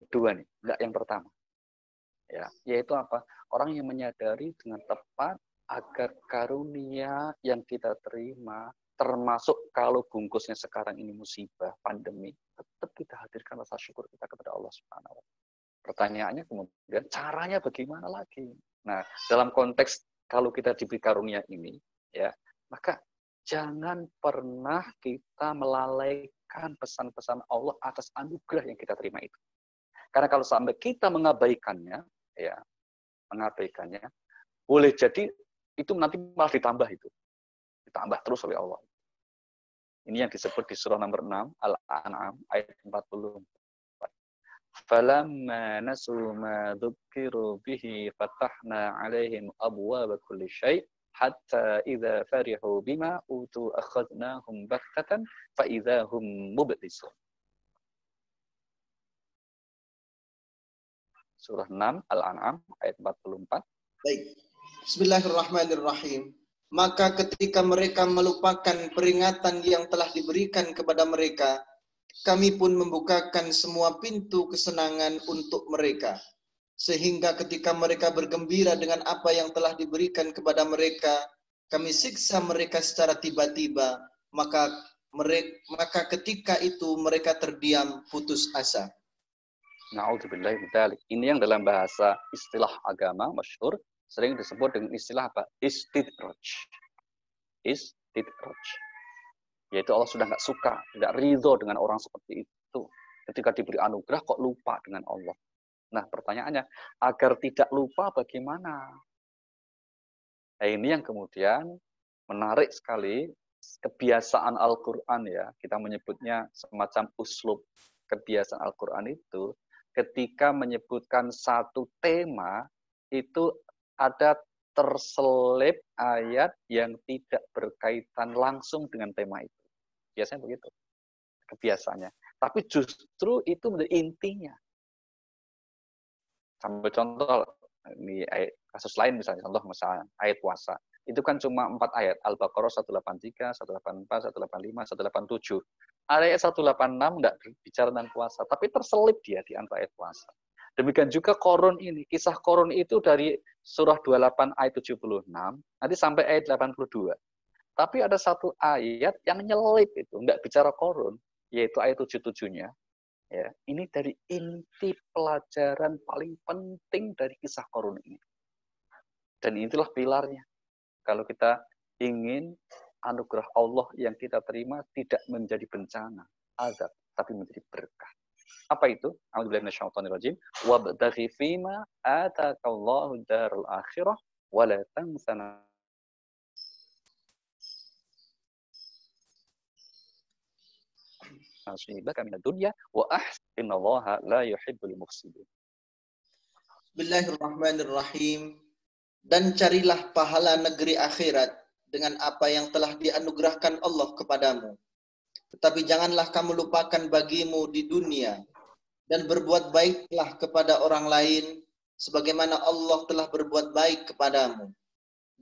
kedua nih, enggak yang pertama. Ya, yaitu apa? Orang yang menyadari dengan tepat agar karunia yang kita terima, termasuk kalau bungkusnya sekarang ini musibah, pandemi, tetap kita hadirkan rasa syukur kita kepada Allah Subhanahu wa Ta'ala. Pertanyaannya kemudian caranya bagaimana lagi? Nah, dalam konteks kalau kita diberi karunia ini, ya, maka jangan pernah kita melalaikan pesan-pesan Allah atas anugerah yang kita terima itu. Karena kalau sampai kita mengabaikannya, ya, boleh jadi itu nanti malah ditambah itu. Ditambah terus oleh Allah. Ini yang disebut di surah nomor 6, Al-An'am, ayat 44. فَلَمَّا نَسُوا مَا ذُكِّرُوا بِهِ فَتَحْنَا عَلَيْهِمْ أَبْوَابَ كُلِّ شَيْءٍ حَتَّى إِذَا فَرِحُوا بِمَا أُوتُوا أَخَذْنَاهُمْ بَغْتَةً فَإِذَا هُمْ مُبْلِسُونَ. Surah 6, Al-An'am, ayat 44. Baik. Bismillahirrahmanirrahim. Maka ketika mereka melupakan peringatan yang telah diberikan kepada mereka, kami pun membukakan semua pintu kesenangan untuk mereka. Sehingga ketika mereka bergembira dengan apa yang telah diberikan kepada mereka, kami siksa mereka secara tiba-tiba, maka ketika itu mereka terdiam putus asa. Na'udzubillahi min dzalik. Ini yang dalam bahasa istilah agama masyhur sering disebut dengan istilah apa? Istidraj. Istidraj. Yaitu Allah sudah nggak suka, tidak ridho dengan orang seperti itu. Ketika diberi anugerah kok lupa dengan Allah. Nah, pertanyaannya, agar tidak lupa bagaimana? Nah, ini yang kemudian menarik sekali kebiasaan Al-Quran ya. Kita menyebutnya semacam uslub kebiasaan Al-Quran itu. Ketika menyebutkan satu tema, itu ada terselip ayat yang tidak berkaitan langsung dengan tema itu. Biasanya begitu kebiasaannya. Tapi justru itu menjadi intinya. Sampai contoh, ini kasus lain misalnya, contoh misalnya ayat puasa. Itu kan cuma 4 ayat. Al-Baqarah 183, 184, 185, 187. Ayat 186 tidak bicara tentang puasa. Tapi terselip dia di antara ayat puasa. Demikian juga Qorun ini. Kisah Qorun itu dari surah 28 ayat 76, nanti sampai ayat 82. Tapi ada satu ayat yang nyelip itu, nggak bicara Qorun, yaitu ayat 77-nya. Ya, ini dari inti pelajaran paling penting dari kisah Qorun ini. Dan itulah pilarnya. Kalau kita ingin anugerah Allah yang kita terima tidak menjadi bencana, azab, tapi menjadi berkah. Apa itu? A'udzubillahi minasyaitonirrajim. Wabtaghi fima atakallahu darul akhirah wa la tansa nasibaka minad dunya wa ahsinallaha la yuhibbul mufsidin. Bismillahirrahmanirrahim. Dan carilah pahala negeri akhirat dengan apa yang telah dianugerahkan Allah kepadamu. Tetapi janganlah kamu lupakan bagimu di dunia, dan berbuat baiklah kepada orang lain sebagaimana Allah telah berbuat baik kepadamu.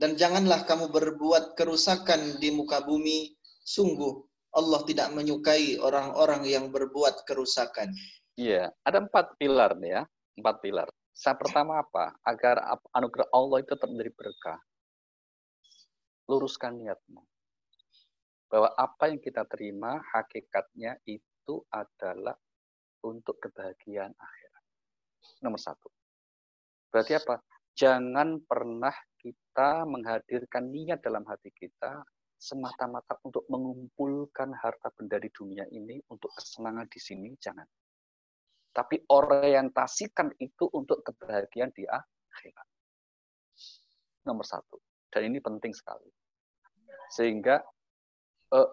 Dan janganlah kamu berbuat kerusakan di muka bumi, sungguh Allah tidak menyukai orang-orang yang berbuat kerusakan. Iya, ada 4 pilar nih ya, 4 pilar. Yang pertama apa? Agar anugerah Allah itu tetap menjadi berkah. Luruskan niatmu. Bahwa apa yang kita terima hakikatnya itu adalah untuk kebahagiaan akhirat. Nomor 1. Berarti apa? Jangan pernah kita menghadirkan niat dalam hati kita semata-mata untuk mengumpulkan harta benda di dunia ini untuk kesenangan di sini, jangan. Tapi orientasikan itu untuk kebahagiaan di akhirat. Nomor 1. Dan ini penting sekali. Sehingga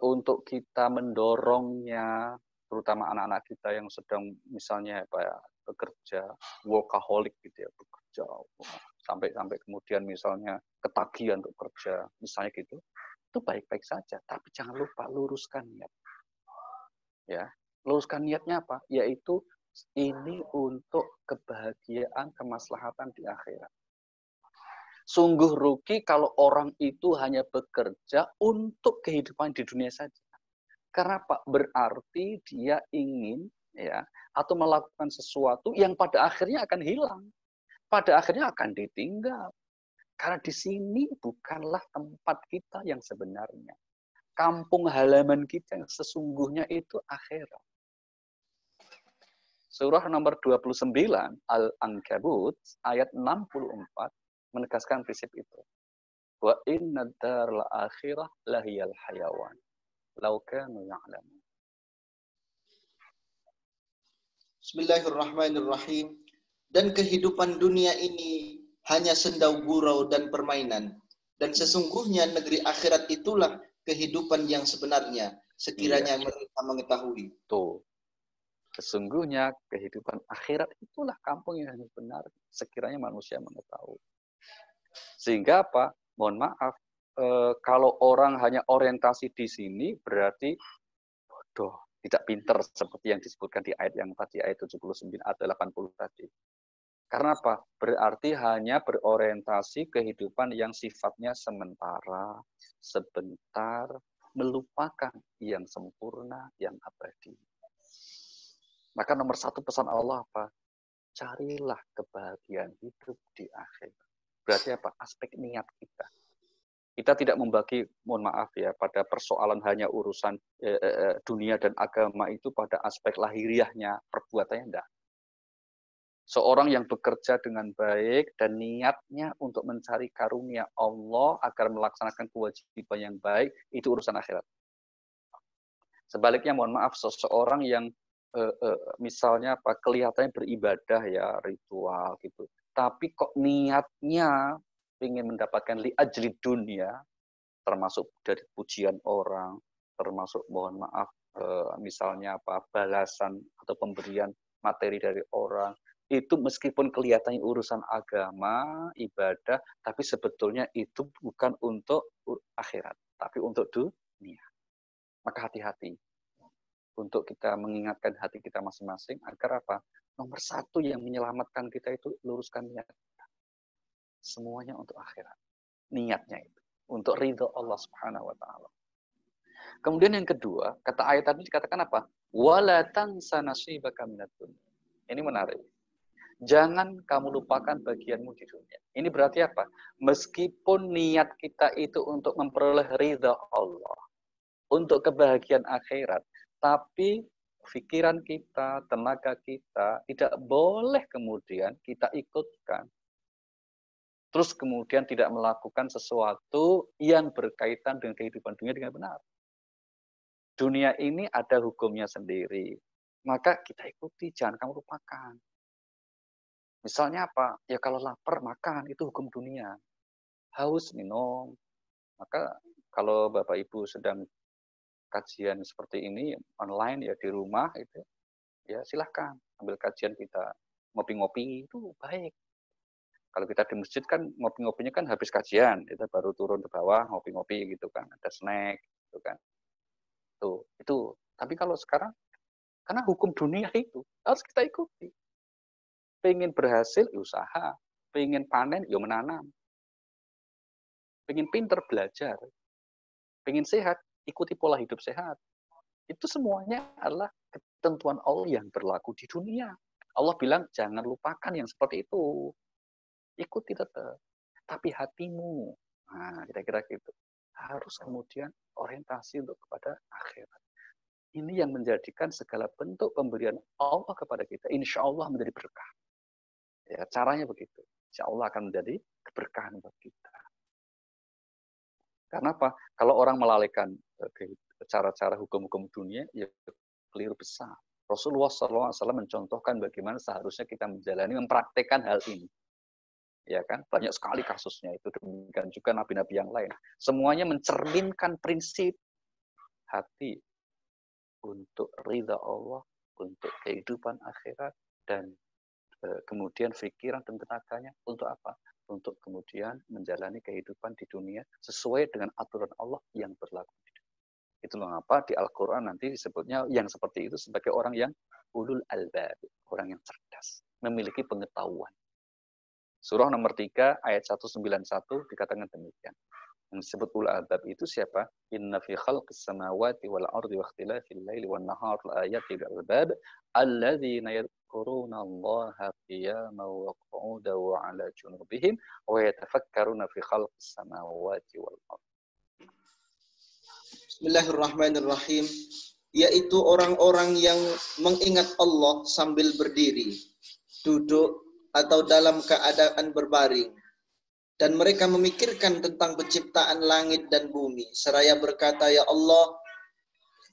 untuk kita mendorongnya, terutama anak-anak kita yang sedang misalnya apa ya, bekerja, workaholic gitu ya, bekerja sampai kemudian misalnya ketagihan untuk kerja, misalnya gitu, itu baik-baik saja, tapi jangan lupa luruskan niat. Ya, luruskan niatnya apa? Yaitu ini untuk kebahagiaan, kemaslahatan di akhirat. Sungguh rugi kalau orang itu hanya bekerja untuk kehidupan di dunia saja. Karena Pak, berarti dia ingin ya atau melakukan sesuatu yang pada akhirnya akan hilang. Pada akhirnya akan ditinggal. Karena di sini bukanlah tempat kita yang sebenarnya. Kampung halaman kita yang sesungguhnya itu akhirat. Surah nomor 29 Al-Ankabut ayat 64 menegaskan prinsip itu. Wa inna daral akhirah lahiyal hayawan. Lau kanu ya'lamun. Bismillahirrahmanirrahim. Dan kehidupan dunia ini hanya sendau gurau dan permainan. Dan sesungguhnya negeri akhirat itulah kehidupan yang sebenarnya, sekiranya mereka mengetahui. Tuh. Sesungguhnya kehidupan akhirat itulah kampung yang benar, sekiranya manusia mengetahui. Sehingga apa? Mohon maaf, kalau orang hanya orientasi di sini berarti bodoh, tidak pinter seperti yang disebutkan di ayat yang tadi, ayat 79 atau 80 tadi. Karena apa? Berarti hanya berorientasi kehidupan yang sifatnya sementara, sebentar, melupakan yang sempurna, yang abadi. Maka nomor 1 pesan Allah apa? Carilah kebahagiaan hidup di akhir. Berarti apa? Aspek niat kita. Kita tidak membagi, mohon maaf ya, pada persoalan hanya urusan dunia dan agama itu pada aspek lahiriahnya, perbuatannya enggak. Seorang yang bekerja dengan baik dan niatnya untuk mencari karunia Allah agar melaksanakan kewajiban yang baik, itu urusan akhirat. Sebaliknya, mohon maaf, seseorang yang misalnya apa kelihatannya beribadah ya, ritual gitu, tapi kok niatnya ingin mendapatkan li'ajli dunia, termasuk dari pujian orang, termasuk mohon maaf misalnya apa balasan atau pemberian materi dari orang, itu meskipun kelihatannya urusan agama, ibadah, tapi sebetulnya itu bukan untuk akhirat, tapi untuk dunia. Maka hati-hati untuk kita mengingatkan hati kita masing-masing agar apa? Nomor 1 yang menyelamatkan kita itu luruskan niat kita. Semuanya untuk akhirat. Niatnya itu untuk ridho Allah Subhanahu wa taala. Kemudian yang kedua, kata ayat tadi dikatakan apa? Wala tansa nasibaka minad dunya. Ini menarik. Jangan kamu lupakan bagianmu di dunia. Ini berarti apa? Meskipun niat kita itu untuk memperoleh ridha Allah, untuk kebahagiaan akhirat, tapi pikiran kita, tenaga kita tidak boleh kemudian kita ikutkan. Terus kemudian tidak melakukan sesuatu yang berkaitan dengan kehidupan dunia dengan benar. Dunia ini ada hukumnya sendiri. maka kita ikuti, jangan kamu lupakan. Misalnya apa? Ya kalau lapar makan, itu hukum dunia. Haus minum. Maka kalau Bapak Ibu sedang kajian seperti ini online ya di rumah itu, ya silahkan ambil kajian kita, ngopi-ngopi itu baik. Kalau kita di masjid kan ngopi-ngopinya kan habis kajian, kita baru turun ke bawah ngopi-ngopi gitu kan, ada snack gitu kan. Tuh, itu. Tapi kalau sekarang karena hukum dunia itu harus kita ikuti. Pengen berhasil, ya usaha. Pengen panen, ya menanam. Pengen pinter, belajar. Pengen sehat, ikuti pola hidup sehat. Itu semuanya adalah ketentuan Allah yang berlaku di dunia. Allah bilang, jangan lupakan yang seperti itu. Ikuti tetap. Tapi hatimu, nah kira-kira gitu, harus kemudian orientasi untuk kepada akhirat. Ini yang menjadikan segala bentuk pemberian Allah kepada kita, insya Allah menjadi berkah. Ya, caranya begitu. Insya Allah akan menjadi keberkahan bagi kita. Karena apa? Kalau orang melalaikan cara-cara hukum-hukum dunia, ya keliru besar. Rasulullah SAW mencontohkan bagaimana seharusnya kita menjalani, mempraktekkan hal ini. Ya kan? Banyak sekali kasusnya itu. Demikian juga nabi-nabi yang lain. Semuanya mencerminkan prinsip hati untuk ridha Allah, untuk kehidupan akhirat, dan kemudian pikiran dan tenaganya untuk apa? Untuk kemudian menjalani kehidupan di dunia sesuai dengan aturan Allah yang berlaku. Itulah mengapa di Al-Quran nanti disebutnya yang seperti itu sebagai orang yang ulul albab, orang yang cerdas, memiliki pengetahuan. Surah nomor 3 ayat 191 dikatakan demikian. Yang disebut ulul albab itu siapa? Inna fi khalqis samawati wal ardi wa ikhtilafil laili wan nahar la ayatin lil albab alladzina yadhkuruna Allaha qiyaman wa qu'udan wa 'ala junubihim wa yatafakkaruna fi khalqis samawati wal ardi. Bismillahirrahmanirrahim. Yaitu orang-orang yang mengingat Allah sambil berdiri, duduk, atau dalam keadaan berbaring. Dan mereka memikirkan tentang penciptaan langit dan bumi, seraya berkata, Ya Allah,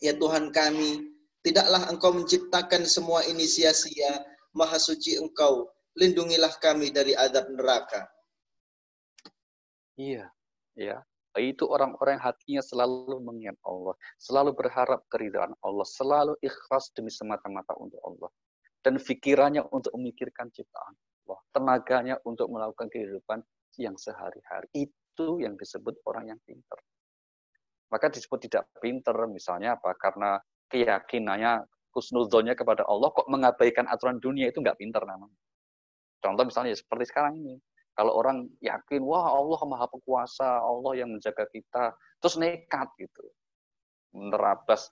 ya Tuhan kami, tidaklah Engkau menciptakan semua ini sia-sia, Maha suci Engkau, lindungilah kami dari azab neraka. Iya, ya. Itu orang-orang yang hatinya selalu mengingat Allah, selalu berharap keridhaan Allah, selalu ikhlas demi semata-mata untuk Allah. Dan pikirannya untuk memikirkan ciptaan Allah, tenaganya untuk melakukan kehidupan yang sehari-hari. Itu yang disebut orang yang pintar. Maka disebut tidak pintar, misalnya apa? Karena keyakinannya, husnudzonnya kepada Allah, kok mengabaikan aturan dunia, itu nggak pintar namanya. Contoh misalnya seperti sekarang ini. Kalau orang yakin, wah Allah maha kuasa, Allah yang menjaga kita, terus nekat gitu. Menerabas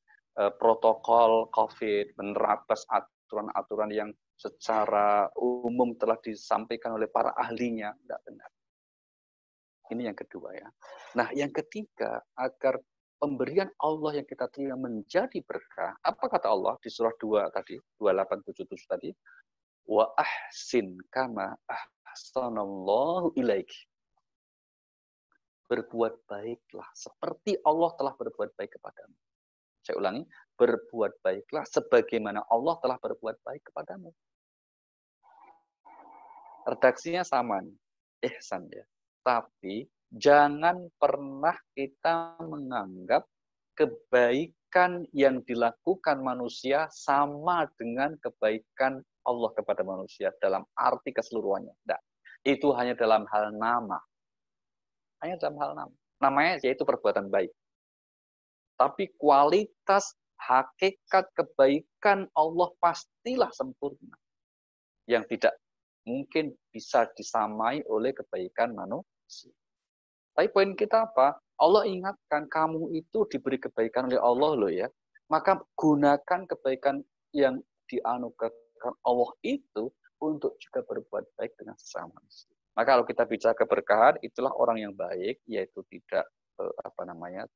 protokol COVID, menerabas aturan-aturan yang secara umum telah disampaikan oleh para ahlinya, tidak benar. Ini yang kedua ya. Nah yang ketiga, agar pemberian Allah yang kita terima menjadi berkah, apa kata Allah di surah 2 tadi, 2877 tadi? Wa ahsin kama ahsanallahu ilaik. Berbuat baiklah seperti Allah telah berbuat baik kepadamu. Saya ulangi, berbuat baiklah sebagaimana Allah telah berbuat baik kepadamu. Redaksinya sama nih, ihsan ya. Tapi jangan pernah kita menganggap kebaikan yang dilakukan manusia sama dengan kebaikan Allah kepada manusia dalam arti keseluruhannya. Tidak. Itu hanya dalam hal nama. Hanya dalam hal nama. Namanya yaitu perbuatan baik. Tapi kualitas, hakikat kebaikan Allah pastilah sempurna. Yang tidak mungkin bisa disamai oleh kebaikan manusia. Tapi poin kita apa? Allah ingatkan kamu itu diberi kebaikan oleh Allah loh ya. Maka gunakan kebaikan yang dianugerahkan Allah itu untuk juga berbuat baik dengan sesama manusia. Maka kalau kita bicara keberkahan, itulah orang yang baik, yaitu tidak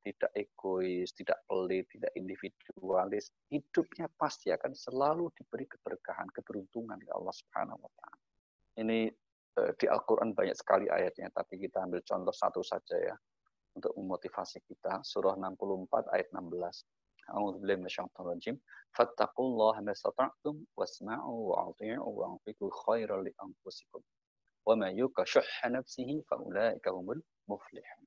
tidak egois, tidak pelit, tidak individualis. Hidupnya pasti akan selalu diberi keberkahan, keberuntungan oleh Allah Subhanahu wa taala. Ini di Al-Qur'an banyak sekali ayatnya, tapi kita ambil contoh satu saja ya untuk memotivasi kita. Surah 64 ayat 16. A'udzubillahi minasyaitonir rajim. Fattaqullaha mastata'tum wasma'u wa'athi'u wa'anfiqu khairan li anfusikum. Wa may yuqa syuhha nafsihi fa ulaika humul muflihun.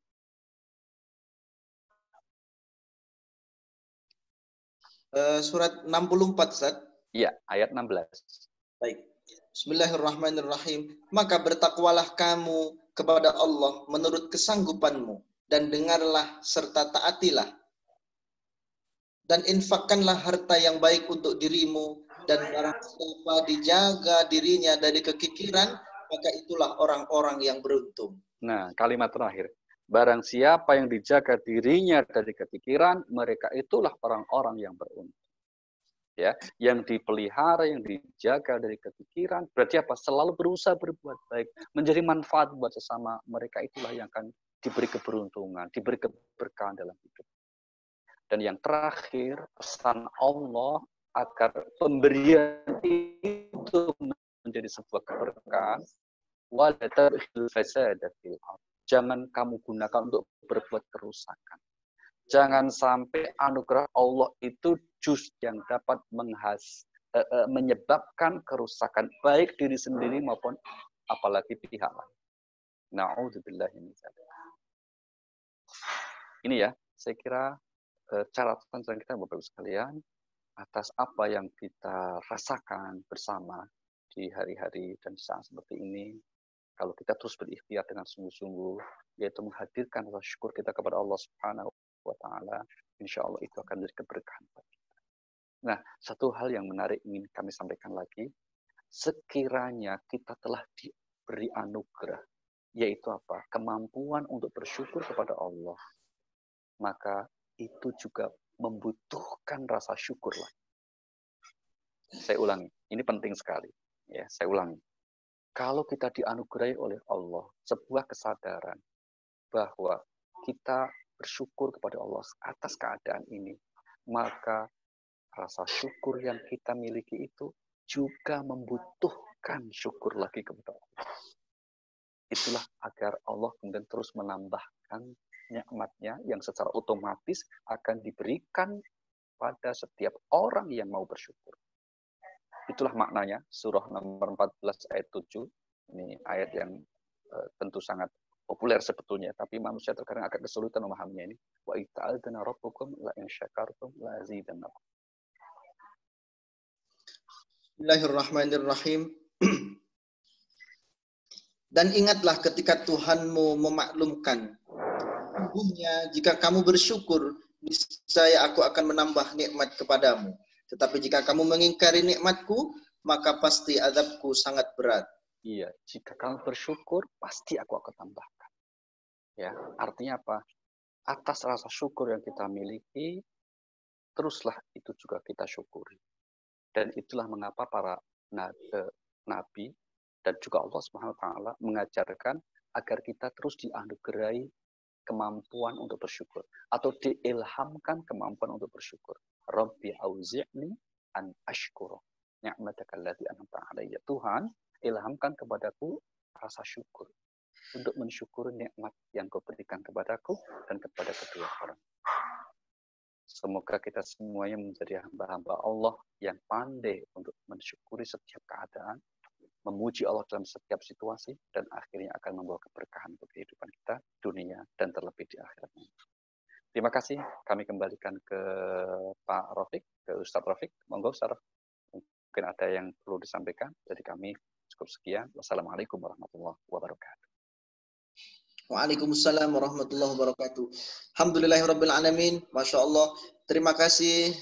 Surat 64, Ustaz. Iya, ayat 16. Baik. Bismillahirrahmanirrahim. Maka bertakwalah kamu kepada Allah menurut kesanggupanmu dan dengarlah serta taatilah. Dan infakkanlah harta yang baik untuk dirimu, dan barang siapa dijaga dirinya dari kekikiran, maka itulah orang-orang yang beruntung. Nah, kalimat terakhir. Barang siapa yang dijaga dirinya dari kekikiran, mereka itulah orang-orang yang beruntung. Ya, yang dipelihara, yang dijaga dari kekikiran, berarti apa? Selalu berusaha berbuat baik, menjadi manfaat buat sesama. Mereka itulah yang akan diberi keberuntungan, diberi keberkahan dalam hidup. Dan yang terakhir, pesan Allah agar pemberian itu menjadi sebuah keberkahan. Jangan kamu gunakan untuk berbuat kerusakan. Jangan sampai anugerah Allah itu justru yang dapat menyebabkan kerusakan baik diri sendiri maupun apalagi pihak lain. Na'udzubillahi min dzalik. Ini ya, saya kira catatan kita Bapak Ibu sekalian atas apa yang kita rasakan bersama di hari-hari dan saat seperti ini. Kalau kita terus berikhtiar dengan sungguh-sungguh, yaitu menghadirkan rasa syukur kita kepada Allah Subhanahu wa Ta'ala, insya Allah itu akan menjadi keberkahan bagi kita. Nah, satu hal yang menarik ingin kami sampaikan lagi, sekiranya kita telah diberi anugerah, yaitu apa? Kemampuan untuk bersyukur kepada Allah, maka itu juga membutuhkan rasa syukur lagi. Saya ulangi, ini penting sekali. Ya, saya ulangi. Kalau kita dianugerahi oleh Allah sebuah kesadaran bahwa kita bersyukur kepada Allah atas keadaan ini, maka rasa syukur yang kita miliki itu juga membutuhkan syukur lagi kepada Allah. Itulah agar Allah kemudian terus menambahkan nikmatnya yang secara otomatis akan diberikan pada setiap orang yang mau bersyukur. Itulah maknanya surah nomor 14 ayat 7. Ini ayat yang tentu sangat populer sebetulnya, tapi manusia terkadang agak kesulitan memahaminya ini. Wa ita'adzana rabbukum la in syakartum la azidannakum. Bismillahirrahmanirrahim. Dan ingatlah ketika Tuhanmu memaklumkan sungguhnya jika kamu bersyukur, niscaya aku akan menambah nikmat kepadamu. Tetapi jika kamu mengingkari nikmatku, maka pasti azabku sangat berat. Iya, jika kamu bersyukur, pasti aku akan tambahkan. Ya, artinya apa? Atas rasa syukur yang kita miliki, teruslah itu juga kita syukuri. Dan itulah mengapa para nabi dan juga Allah Subhanahu wa Ta'ala mengajarkan agar kita terus dianugerahi kemampuan untuk bersyukur atau diilhamkan kemampuan untuk bersyukur. Rabbi auzi'ni an ashkura ni'mataka allati an'amta 'alayya. Tuhan, ilhamkan kepadaku rasa syukur untuk mensyukuri nikmat yang Kau berikan kepadaku dan kepada kedua orang. Semoga kita semuanya menjadi hamba-hamba Allah yang pandai untuk mensyukuri setiap keadaan, memuji Allah dalam setiap situasi, dan akhirnya akan membawa keberkahan untuk kehidupan kita, dunia, dan terlebih di akhirat. Terima kasih. Kami kembalikan ke Pak Rafiq, ke Ustadz Rafiq. Monggo, Ustadz Rafiq. Mungkin ada yang perlu disampaikan. Jadi kami cukup sekian. Wassalamualaikum warahmatullahi wabarakatuh. Waalaikumsalam warahmatullahi wabarakatuh. Alhamdulillahirrabbilalamin. Masya Allah. Terima kasih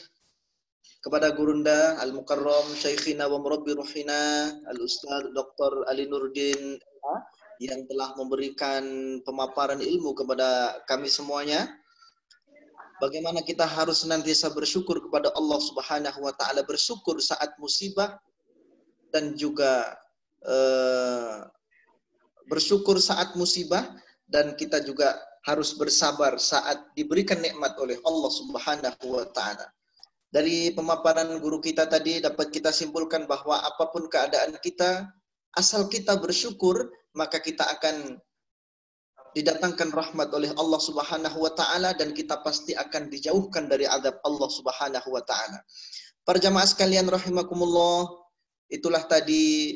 kepada Gurunda Al-Mukarram Syekhina wa Murabbi Ruhina Al-Ustadz Dr. Ali Nurdin yang telah memberikan pemaparan ilmu kepada kami semuanya. Bagaimana kita harus senantiasa bersyukur kepada Allah Subhanahu wa Ta'ala, bersyukur saat musibah dan juga bersyukur saat musibah, dan kita juga harus bersabar saat diberikan nikmat oleh Allah Subhanahu wa Ta'ala. Dari pemaparan guru kita tadi dapat kita simpulkan bahwa apapun keadaan kita, asal kita bersyukur, maka kita akan didatangkan rahmat oleh Allah Subhanahu wa taala dan kita pasti akan dijauhkan dari azab Allah Subhanahu wa taala. Para jamaah sekalian rahimakumullah, itulah tadi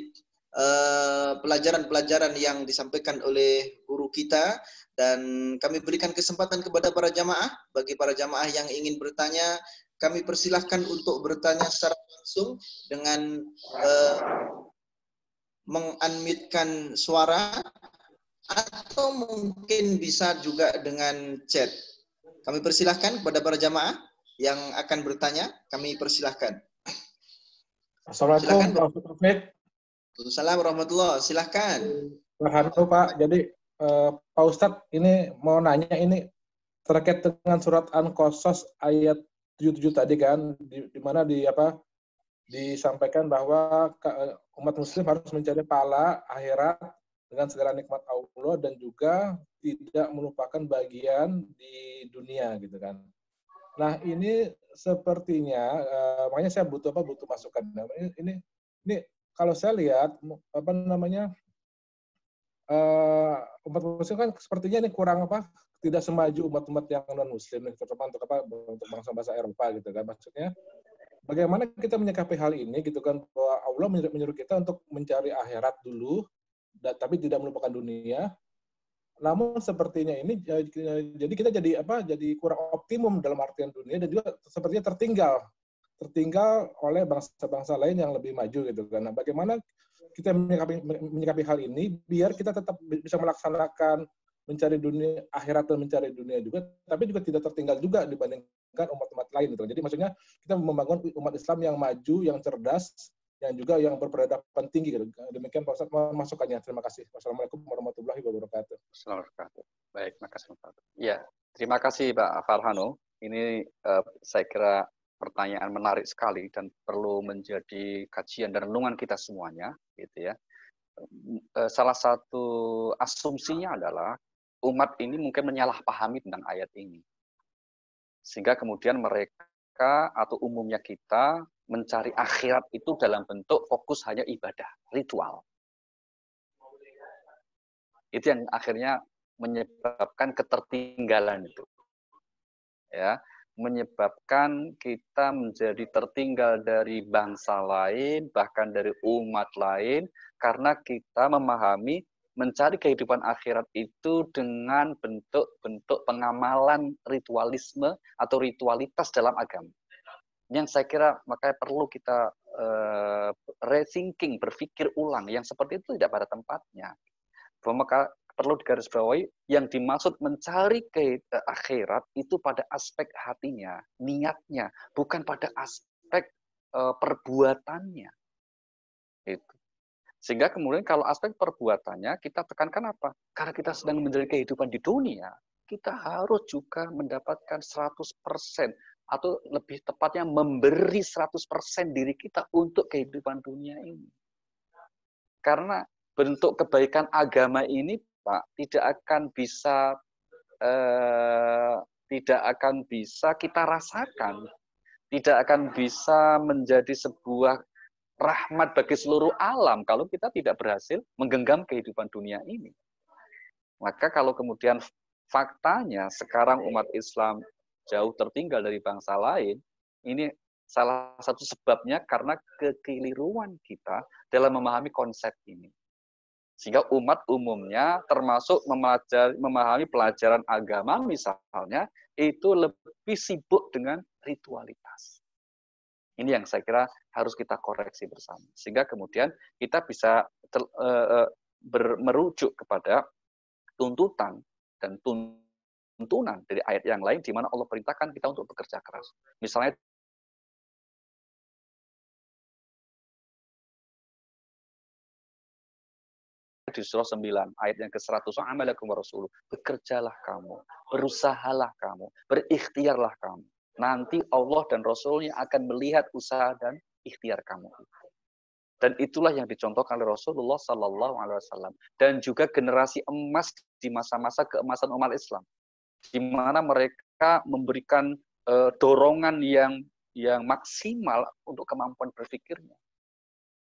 pelajaran-pelajaran yang disampaikan oleh guru kita, dan kami berikan kesempatan kepada para jamaah. Bagi para jamaah yang ingin bertanya, kami persilahkan untuk bertanya secara langsung dengan meng-unmute-kan suara, atau mungkin bisa juga dengan chat. Kami persilahkan kepada para jamaah yang akan bertanya, kami persilahkan. Assalamualaikum Pak Ustadz Taufik. Waalaikumsalam warahmatullahi wabarakatuh. Silahkan. Pak, jadi Pak Ustadz ini mau nanya ini terkait dengan surat An-Qasas ayat 77 tadi kan, di mana disampaikan bahwa umat muslim harus mencari pahala akhirat dengan segala nikmat Allah dan juga tidak melupakan bagian di dunia gitu kan. Nah, ini sepertinya makanya saya butuh masukan. Ini kalau saya lihat umat muslim kan sepertinya ini kurang tidak semaju umat-umat yang non muslim terutama untuk bangsa-bangsa Eropa gitu kan. Maksudnya bagaimana kita menyikapi hal ini gitu kan, bahwa Allah menyuruh kita untuk mencari akhirat dulu tapi tidak melupakan dunia. Namun sepertinya ini jadi kita jadi kurang optimum dalam artian dunia, dan juga sepertinya tertinggal oleh bangsa-bangsa lain yang lebih maju gitu kan. Nah, bagaimana kita menyikapi hal ini biar kita tetap bisa melaksanakan mencari dunia akhirat dan mencari dunia juga, tapi juga tidak tertinggal juga dibandingkan umat-umat lain gitu. Jadi maksudnya kita membangun umat Islam yang maju, yang cerdas, yang juga yang berperadaban tinggi gitu. Demikian Pak Ustadz, mohon masukannya. Terima kasih. Wassalamualaikum warahmatullahi wabarakatuh. Assalamualaikum. Baik, makasih Pak. Ya, terima kasih Pak Farhano. Ini saya kira pertanyaan menarik sekali dan perlu menjadi kajian dan renungan kita semuanya, gitu ya. Salah satu asumsinya adalah umat ini mungkin menyalahpahami tentang ayat ini, sehingga kemudian mereka atau umumnya kita mencari akhirat itu dalam bentuk fokus hanya ibadah, ritual. Itu yang akhirnya menyebabkan ketertinggalan itu. Ya, menyebabkan kita menjadi tertinggal dari bangsa lain, bahkan dari umat lain, karena kita memahami mencari kehidupan akhirat itu dengan bentuk-bentuk pengamalan ritualisme atau ritualitas dalam agama. Yang saya kira makanya perlu kita rethinking, berpikir ulang, yang seperti itu tidak pada tempatnya. Maka perlu digarisbawahi, yang dimaksud mencari ke akhirat itu pada aspek hatinya, niatnya, bukan pada aspek perbuatannya. Itu. Sehingga kemudian kalau aspek perbuatannya kita tekankan apa? Karena kita sedang mencari kehidupan di dunia, kita harus juga mendapatkan 100%, atau lebih tepatnya memberi 100% diri kita untuk kehidupan dunia ini. Karena bentuk kebaikan agama ini, Pak, tidak akan bisa kita rasakan, tidak akan bisa menjadi sebuah rahmat bagi seluruh alam kalau kita tidak berhasil menggenggam kehidupan dunia ini. Maka kalau kemudian faktanya sekarang umat Islam jauh tertinggal dari bangsa lain, ini salah satu sebabnya karena kekeliruan kita dalam memahami konsep ini. Sehingga umat umumnya termasuk memahami pelajaran agama misalnya, itu lebih sibuk dengan ritualitas. Ini yang saya kira harus kita koreksi bersama. Sehingga kemudian kita bisa merujuk kepada tuntutan dan tuntunan dari ayat yang lain di mana Allah perintahkan kita untuk bekerja keras. Misalnya di surah 9 ayat yang ke-100, amalakum warasuluh, bekerjalah kamu, berusahalah kamu, berikhtiarlah kamu. Nanti Allah dan Rasulnya akan melihat usaha dan ikhtiar kamu. Dan itulah yang dicontohkan oleh Rasulullah Sallallahu Alaihi Wasallam dan juga generasi emas di masa-masa keemasan umat Islam, di mana mereka memberikan dorongan yang maksimal untuk kemampuan berpikirnya.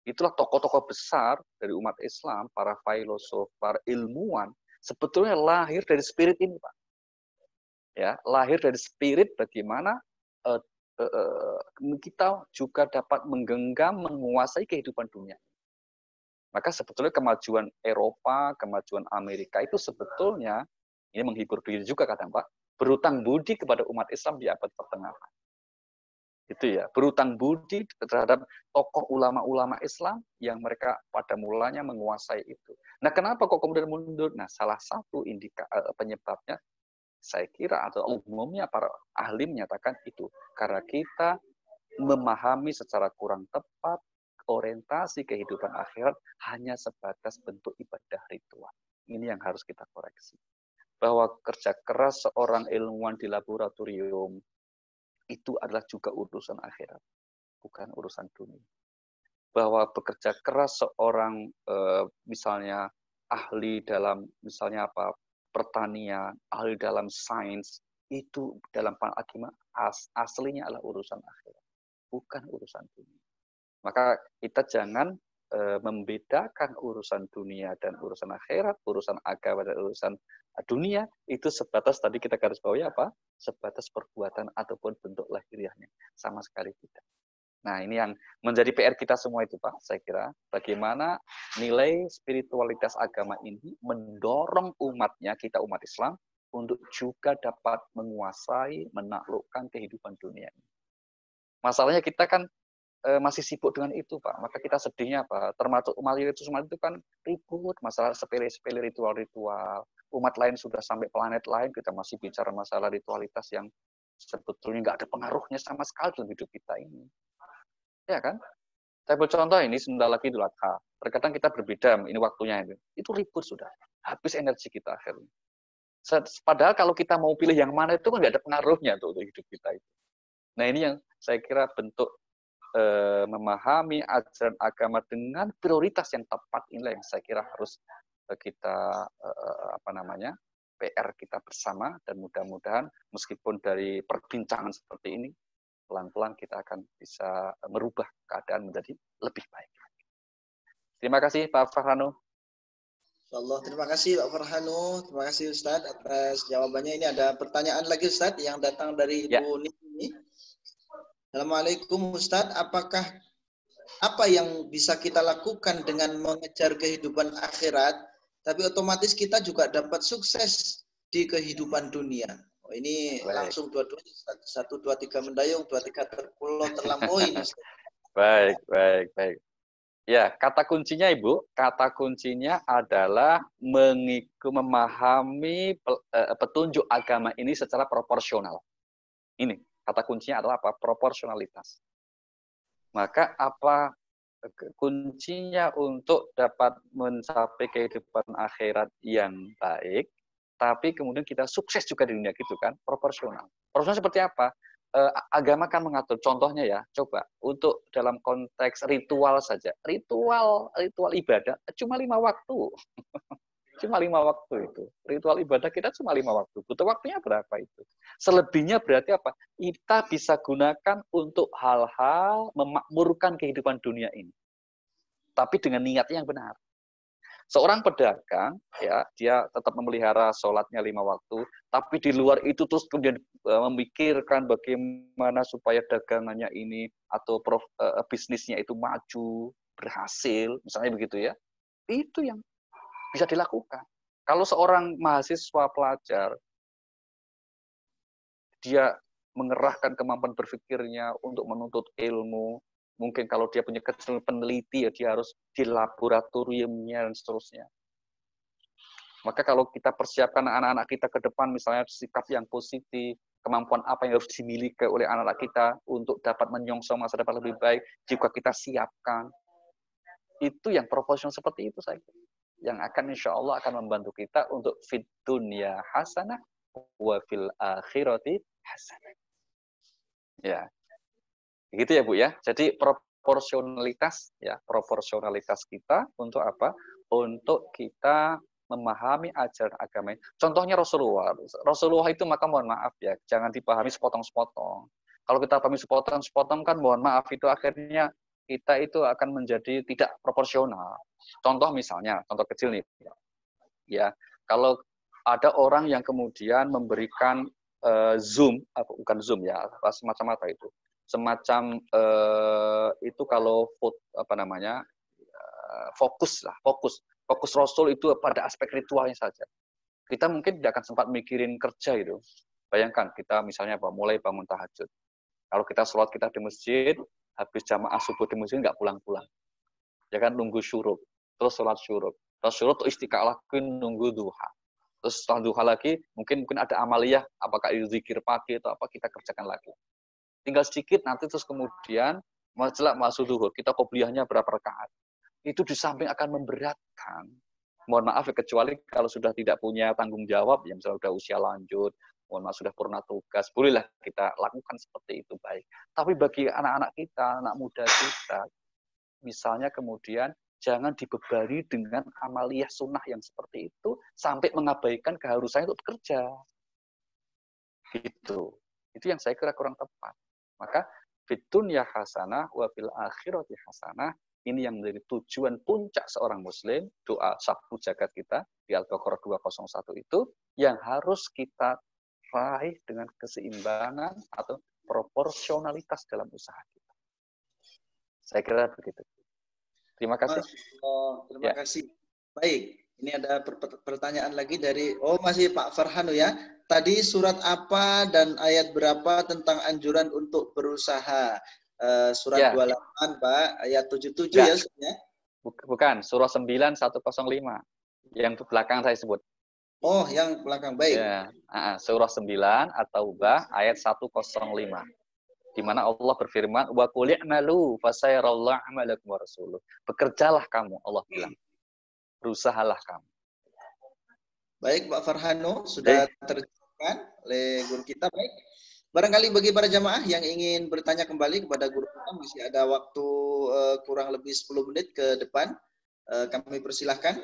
Itulah tokoh-tokoh besar dari umat Islam, para filosof, para ilmuwan sebetulnya lahir dari spirit ini, Pak. Ya, lahir dari spirit bagaimana kita juga dapat menggenggam, menguasai kehidupan dunia. Maka sebetulnya kemajuan Eropa, kemajuan Amerika itu sebetulnya, ini menghibur diri juga kadang Pak, berutang budi kepada umat Islam di abad pertengahan. Itu ya, berutang budi terhadap tokoh ulama-ulama Islam yang mereka pada mulanya menguasai itu. Nah, kenapa kok kemudian mundur? Nah, salah satu penyebabnya, saya kira atau umumnya para ahli menyatakan itu karena kita memahami secara kurang tepat orientasi kehidupan akhirat hanya sebatas bentuk ibadah ritual. Ini yang harus kita koreksi. Bahwa kerja keras seorang ilmuwan di laboratorium itu adalah juga urusan akhirat, bukan urusan dunia. Bahwa bekerja keras seorang misalnya ahli dalam misalnya apa pertanian, ahli dalam sains, itu dalam agama aslinya adalah urusan akhirat, bukan urusan dunia. Maka kita jangan membedakan urusan dunia dan urusan akhirat, urusan agama dan urusan dunia, itu sebatas tadi kita garis bawahi apa? Sebatas perbuatan ataupun bentuk lahiriahnya. Sama sekali tidak. Nah, ini yang menjadi PR kita semua itu, Pak, saya kira. Bagaimana nilai spiritualitas agama ini mendorong umatnya, kita umat Islam, untuk juga dapat menguasai, menaklukkan kehidupan dunia ini. Masalahnya kita kan masih sibuk dengan itu, Pak. Maka kita sedihnya apa? Termasuk umat itu semua itu kan ribut masalah sepele-sepele ritual-ritual. Umat lain sudah sampai planet lain, kita masih bicara masalah ritualitas yang sebetulnya nggak ada pengaruhnya sama sekali dalam hidup kita ini. Ya kan? Saya ambil contoh ini sebentar lagi Idul Adha. Terkadang kita berbeda, ini waktunya itu. Itu ribut sudah. Habis energi kita akhirnya. Padahal kalau kita mau pilih yang mana itu kan nggak ada pengaruhnya tuh untuk hidup kita itu. Nah, ini yang saya kira bentuk memahami ajaran agama dengan prioritas yang tepat, inilah yang saya kira harus kita PR kita bersama, dan mudah-mudahan meskipun dari perbincangan seperti ini pelan-pelan kita akan bisa merubah keadaan menjadi lebih baik. Terima kasih Pak Farhanu. Insyaallah, terima kasih Pak Farhanu, terima kasih Ustadz atas jawabannya. Ini ada pertanyaan lagi Ustadz yang datang dari Ibu Nini. Assalamualaikum Ustadz, apa yang bisa kita lakukan dengan mengejar kehidupan akhirat, tapi otomatis kita juga dapat sukses di kehidupan dunia? Oh, ini langsung dua-duanya, 1, 2, 3 mendayung, 2, 3 terpulau terlampaui. Baik. Ya, kata kuncinya Ibu, kata kuncinya adalah memahami petunjuk agama ini secara proporsional. Ini kata kuncinya adalah apa? Proporsionalitas. Maka apa kuncinya untuk dapat mencapai kehidupan akhirat yang baik, tapi kemudian kita sukses juga di dunia gitu kan? Proporsional. Proporsional seperti apa? Agama kan mengatur. Contohnya ya, coba untuk dalam konteks ritual saja. Ritual ibadah cuma 5 waktu. Cuma 5 waktu itu. Ritual ibadah kita cuma 5 waktu. Butuh waktunya berapa itu? Selebihnya berarti apa? Kita bisa gunakan untuk hal-hal memakmurkan kehidupan dunia ini. Tapi dengan niatnya yang benar. Seorang pedagang, ya, dia tetap memelihara sholatnya 5 waktu, tapi di luar itu terus kemudian memikirkan bagaimana supaya dagangannya ini atau bisnisnya itu maju, berhasil, misalnya begitu ya. Itu yang bisa dilakukan. Kalau seorang mahasiswa pelajar, dia mengerahkan kemampuan berpikirnya untuk menuntut ilmu, mungkin kalau dia punya kecil peneliti, ya dia harus di laboratoriumnya dan seterusnya. Maka kalau kita persiapkan anak-anak kita ke depan, misalnya sikap yang positif, kemampuan apa yang harus dimiliki oleh anak-anak kita untuk dapat menyongsong masa depan lebih baik, juga kita siapkan. Itu yang proporsional seperti itu saya kira, yang akan insya Allah akan membantu kita untuk fid dunya hasanah wa fil akhirati hasanah. Ya, begitu ya Bu ya. Jadi proporsionalitas kita untuk apa? Untuk kita memahami ajaran agama. Contohnya Rasulullah itu maka mohon maaf ya, jangan dipahami sepotong-sepotong. Kalau kita pahami sepotong-sepotong kan mohon maaf itu akhirnya kita itu akan menjadi tidak proporsional. Contoh misalnya, contoh kecil nih. Ya, kalau ada orang yang kemudian memberikan Zoom, bukan Zoom ya, semacam apa itu? Semacam itu kalau fokus Rasul itu pada aspek ritualnya saja. Kita mungkin tidak akan sempat mikirin kerja itu. Bayangkan kita misalnya mulai bangun tahajud. Kalau kita sholat kita di masjid, habis jamaah subuh di masjid nggak pulang-pulang. Ya kan, nunggu syuruk, terus sholat syuruk. Terus syuruk tuh istiqalah nunggu duha. Terus setelah duha lagi, mungkin ada amaliyah, apakah itu zikir pagi atau apa, kita kerjakan lagi. Tinggal sedikit, nanti terus kemudian, masuk duhur, kita qobliyahnya berapa rakaat. Itu di samping akan memberatkan. Mohon maaf, kecuali kalau sudah tidak punya tanggung jawab, yang misalnya sudah usia lanjut, mohon maaf sudah purna tugas, bolehlah kita lakukan seperti itu, baik. Tapi bagi anak-anak kita, anak muda kita, misalnya kemudian, jangan dibebani dengan amaliyah sunnah yang seperti itu sampai mengabaikan keharusan untuk bekerja. Gitu. Itu yang saya kira kurang tepat. Maka fitunya hasanah wa fil akhirati hasanah, ini yang menjadi tujuan puncak seorang muslim, doa sapu jagat kita di Al-Baqarah 201 itu yang harus kita raih dengan keseimbangan atau proporsionalitas dalam usaha kita. Saya kira begitu. Terima kasih. Terima kasih. Baik, ini ada pertanyaan lagi dari masih Pak Farhanu ya. Tadi surat apa dan ayat berapa tentang anjuran untuk berusaha? Surat 28 Pak, ayat 77 ya sebenarnya. Bukan, surah 9105 yang belakang saya sebut. Oh, yang belakang, baik. Ya, surah 9 At-Taubah ayat 105. Di mana Allah berfirman, wa qul i'malu fasayarallahu 'amalakum wa rasuluh. Bekerjalah kamu, Allah bilang. Berusahalah kamu. Baik, Pak Farhanu sudah terjemahkan oleh guru kita. Baik. Barangkali bagi para jamaah yang ingin bertanya kembali kepada guru kita, masih ada waktu kurang lebih 10 menit ke depan. Kami persilahkan.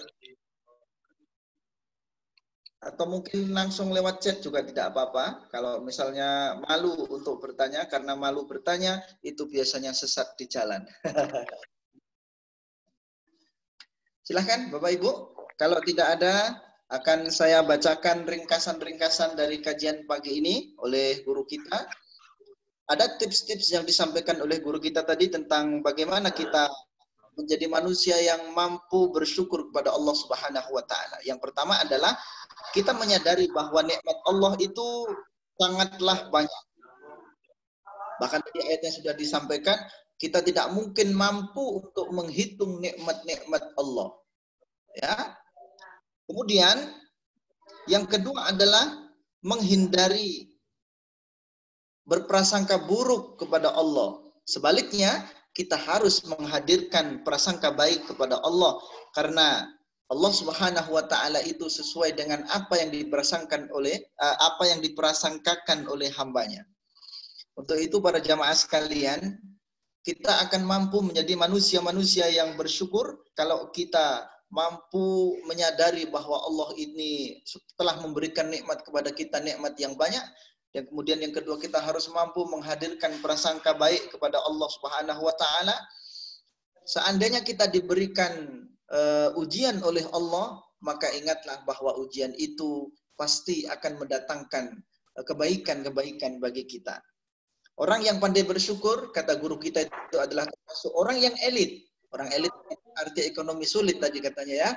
Atau mungkin langsung lewat chat juga tidak apa-apa. Kalau misalnya malu untuk bertanya, karena malu bertanya, itu biasanya sesat di jalan. Silahkan Bapak Ibu. Kalau tidak ada, akan saya bacakan ringkasan-ringkasan dari kajian pagi ini oleh guru kita. Ada tips-tips yang disampaikan oleh guru kita tadi tentang bagaimana kita menjadi manusia yang mampu bersyukur kepada Allah Subhanahu wa Ta'ala. Yang pertama adalah kita menyadari bahwa nikmat Allah itu sangatlah banyak. Bahkan di ayat yang sudah disampaikan, kita tidak mungkin mampu untuk menghitung nikmat-nikmat Allah. Ya. Kemudian yang kedua adalah menghindari berprasangka buruk kepada Allah. Sebaliknya, kita harus menghadirkan prasangka baik kepada Allah, karena Allah Subhanahu wa Ta'ala itu sesuai dengan apa yang diprasangkakan oleh hambanya. Untuk itu para jamaah sekalian, kita akan mampu menjadi manusia-manusia yang bersyukur kalau kita mampu menyadari bahwa Allah ini telah memberikan nikmat kepada kita, nikmat yang banyak. Dan kemudian yang kedua, kita harus mampu menghadirkan prasangka baik kepada Allah Subhanahu wa Ta'ala. Seandainya kita diberikan ujian oleh Allah, maka ingatlah bahwa ujian itu pasti akan mendatangkan kebaikan-kebaikan bagi kita. Orang yang pandai bersyukur, kata guru kita, itu adalah termasuk orang yang elit. Orang elit arti ekonomi sulit tadi katanya ya.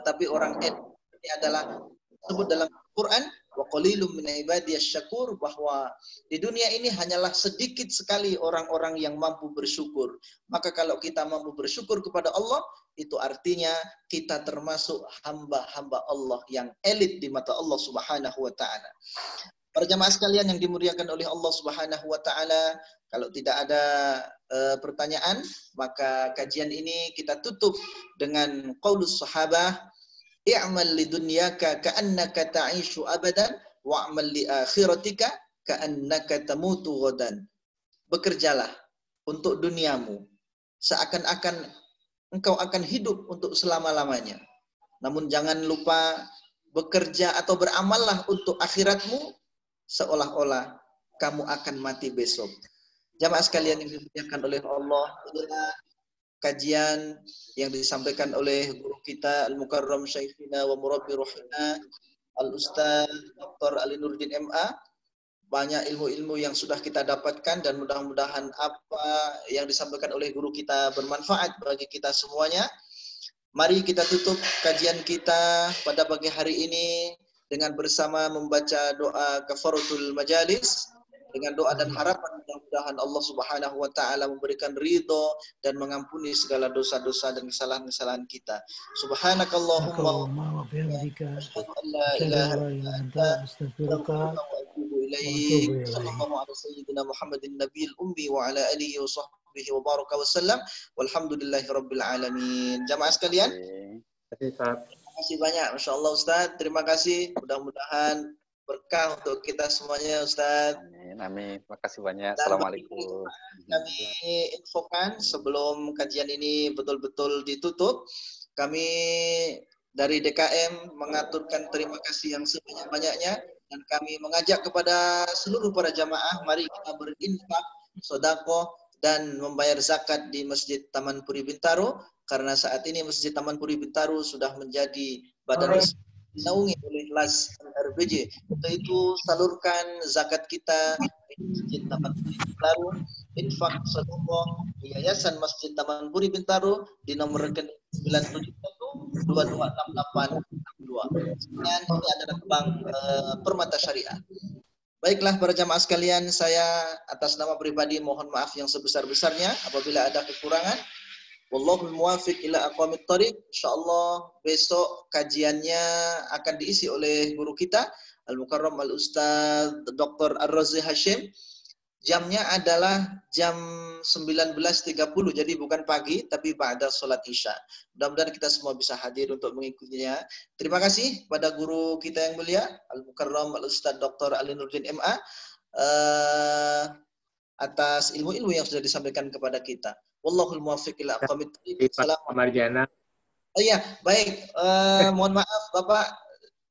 Tapi orang elit ini adalah disebut dalam Quran, wa qalilum min ibadiyasy syakur, bahwa di dunia ini hanyalah sedikit sekali orang-orang yang mampu bersyukur. Maka kalau kita mampu bersyukur kepada Allah, itu artinya kita termasuk hamba-hamba Allah yang elit di mata Allah Subhanahu wa Ta'ala. Para jamaah sekalian yang dimuliakan oleh Allah Subhanahu wa Ta'ala, kalau tidak ada pertanyaan, maka kajian ini kita tutup dengan qaulus sahabah, i'mal lidunyaka ka'annaka ta'ishu abadan wa'mal li akhiratika ka'annaka tamutu ghadan. Bekerjalah untuk duniamu seakan-akan engkau akan hidup untuk selama-lamanya. Namun jangan lupa bekerja atau beramallah untuk akhiratmu seolah-olah kamu akan mati besok. Jamaah sekalian yang dimuliakan oleh Allah, inilah kajian yang disampaikan oleh guru kita Al-Mukarram Syekhina wa Murabbi Ruhina Al-Ustaz Dr. Ali Nurdin MA. Banyak ilmu-ilmu yang sudah kita dapatkan dan mudah-mudahan apa yang disampaikan oleh guru kita bermanfaat bagi kita semuanya. Mari kita tutup kajian kita pada pagi hari ini dengan bersama membaca doa kafaratul majalis dengan doa dan harapan mudah-mudahan Allah Subhanahu wa taala memberikan ridho dan mengampuni segala dosa-dosa dan kesalahan-kesalahan kita. Subhanakallahumma wa bihamdika asyhadu an la ilaha illa anta astaghfiruka wa atubu ilaik. Sallallahu ala sayyidina Muhammadin nabiyil ummi wa ala alihi wa sahbihi wa baraka wasallam. Walhamdulillahi rabbil alamin. Jamaah sekalian, terima kasih banyak, Masya Allah Ustaz. Terima kasih. Mudah-mudahan berkah untuk kita semuanya, Ustaz. Amin, amin. Terima kasih banyak. Assalamualaikum. Kami infokan sebelum kajian ini betul-betul ditutup, kami dari DKM mengaturkan terima kasih yang sebanyak-banyaknya dan kami mengajak kepada seluruh para jamaah, mari kita berinfak, sedekah dan membayar zakat di Masjid Taman Puri Bintaro, karena saat ini Masjid Taman Puri Bintaro sudah menjadi badan resmi dinaungi oleh LAS RBJ. Untuk itu salurkan zakat kita di Masjid Taman Puri Bintaro, infak sedekah di Yayasan Masjid Taman Puri Bintaro di nomor rekening 971226862. Dan ini adalah Bank Permata Syariah. Baiklah para jamaah sekalian, saya atas nama pribadi mohon maaf yang sebesar-besarnya apabila ada kekurangan. Wallahul muwafiq ila aqwamit thariq. Insyaallah besok kajiannya akan diisi oleh guru kita Al-Mukarram Al-Ustaz Dr. Ar-Razi Hashim. Jamnya adalah jam 19.30, jadi bukan pagi tapi ba'da salat Isya. Mudah-mudahan kita semua bisa hadir untuk mengikutinya. Terima kasih pada guru kita yang mulia Al-Mukarram Al-Ustaz Dr. Ali Nurdin MA atas ilmu-ilmu yang sudah disampaikan kepada kita. Wallahul muwaffiq ila aqwamit thariq. Pak Marjana. Oh iya, baik. Mohon maaf Bapak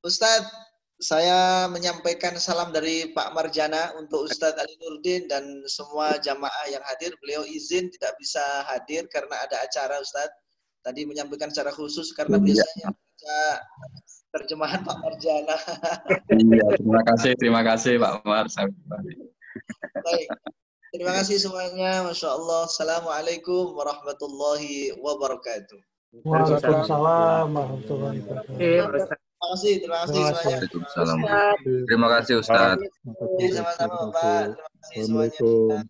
Ustadz, saya menyampaikan salam dari Pak Marjana untuk Ustadz Ali Nurdin dan semua jamaah yang hadir. Beliau izin tidak bisa hadir karena ada acara, Ustadz. Tadi menyampaikan secara khusus karena biasanya baca terjemahan Pak Marjana. Iya, terima kasih Pak Mar. Baik. Terima kasih semuanya. Masya Allah. Assalamualaikum warahmatullahi wabarakatuh. Waalaikumsalam warahmatullahi wabarakatuh. Terima kasih semuanya. Waalaikumsalam. Terima kasih Ustaz. Sama-sama Pak. Terima kasih semuanya.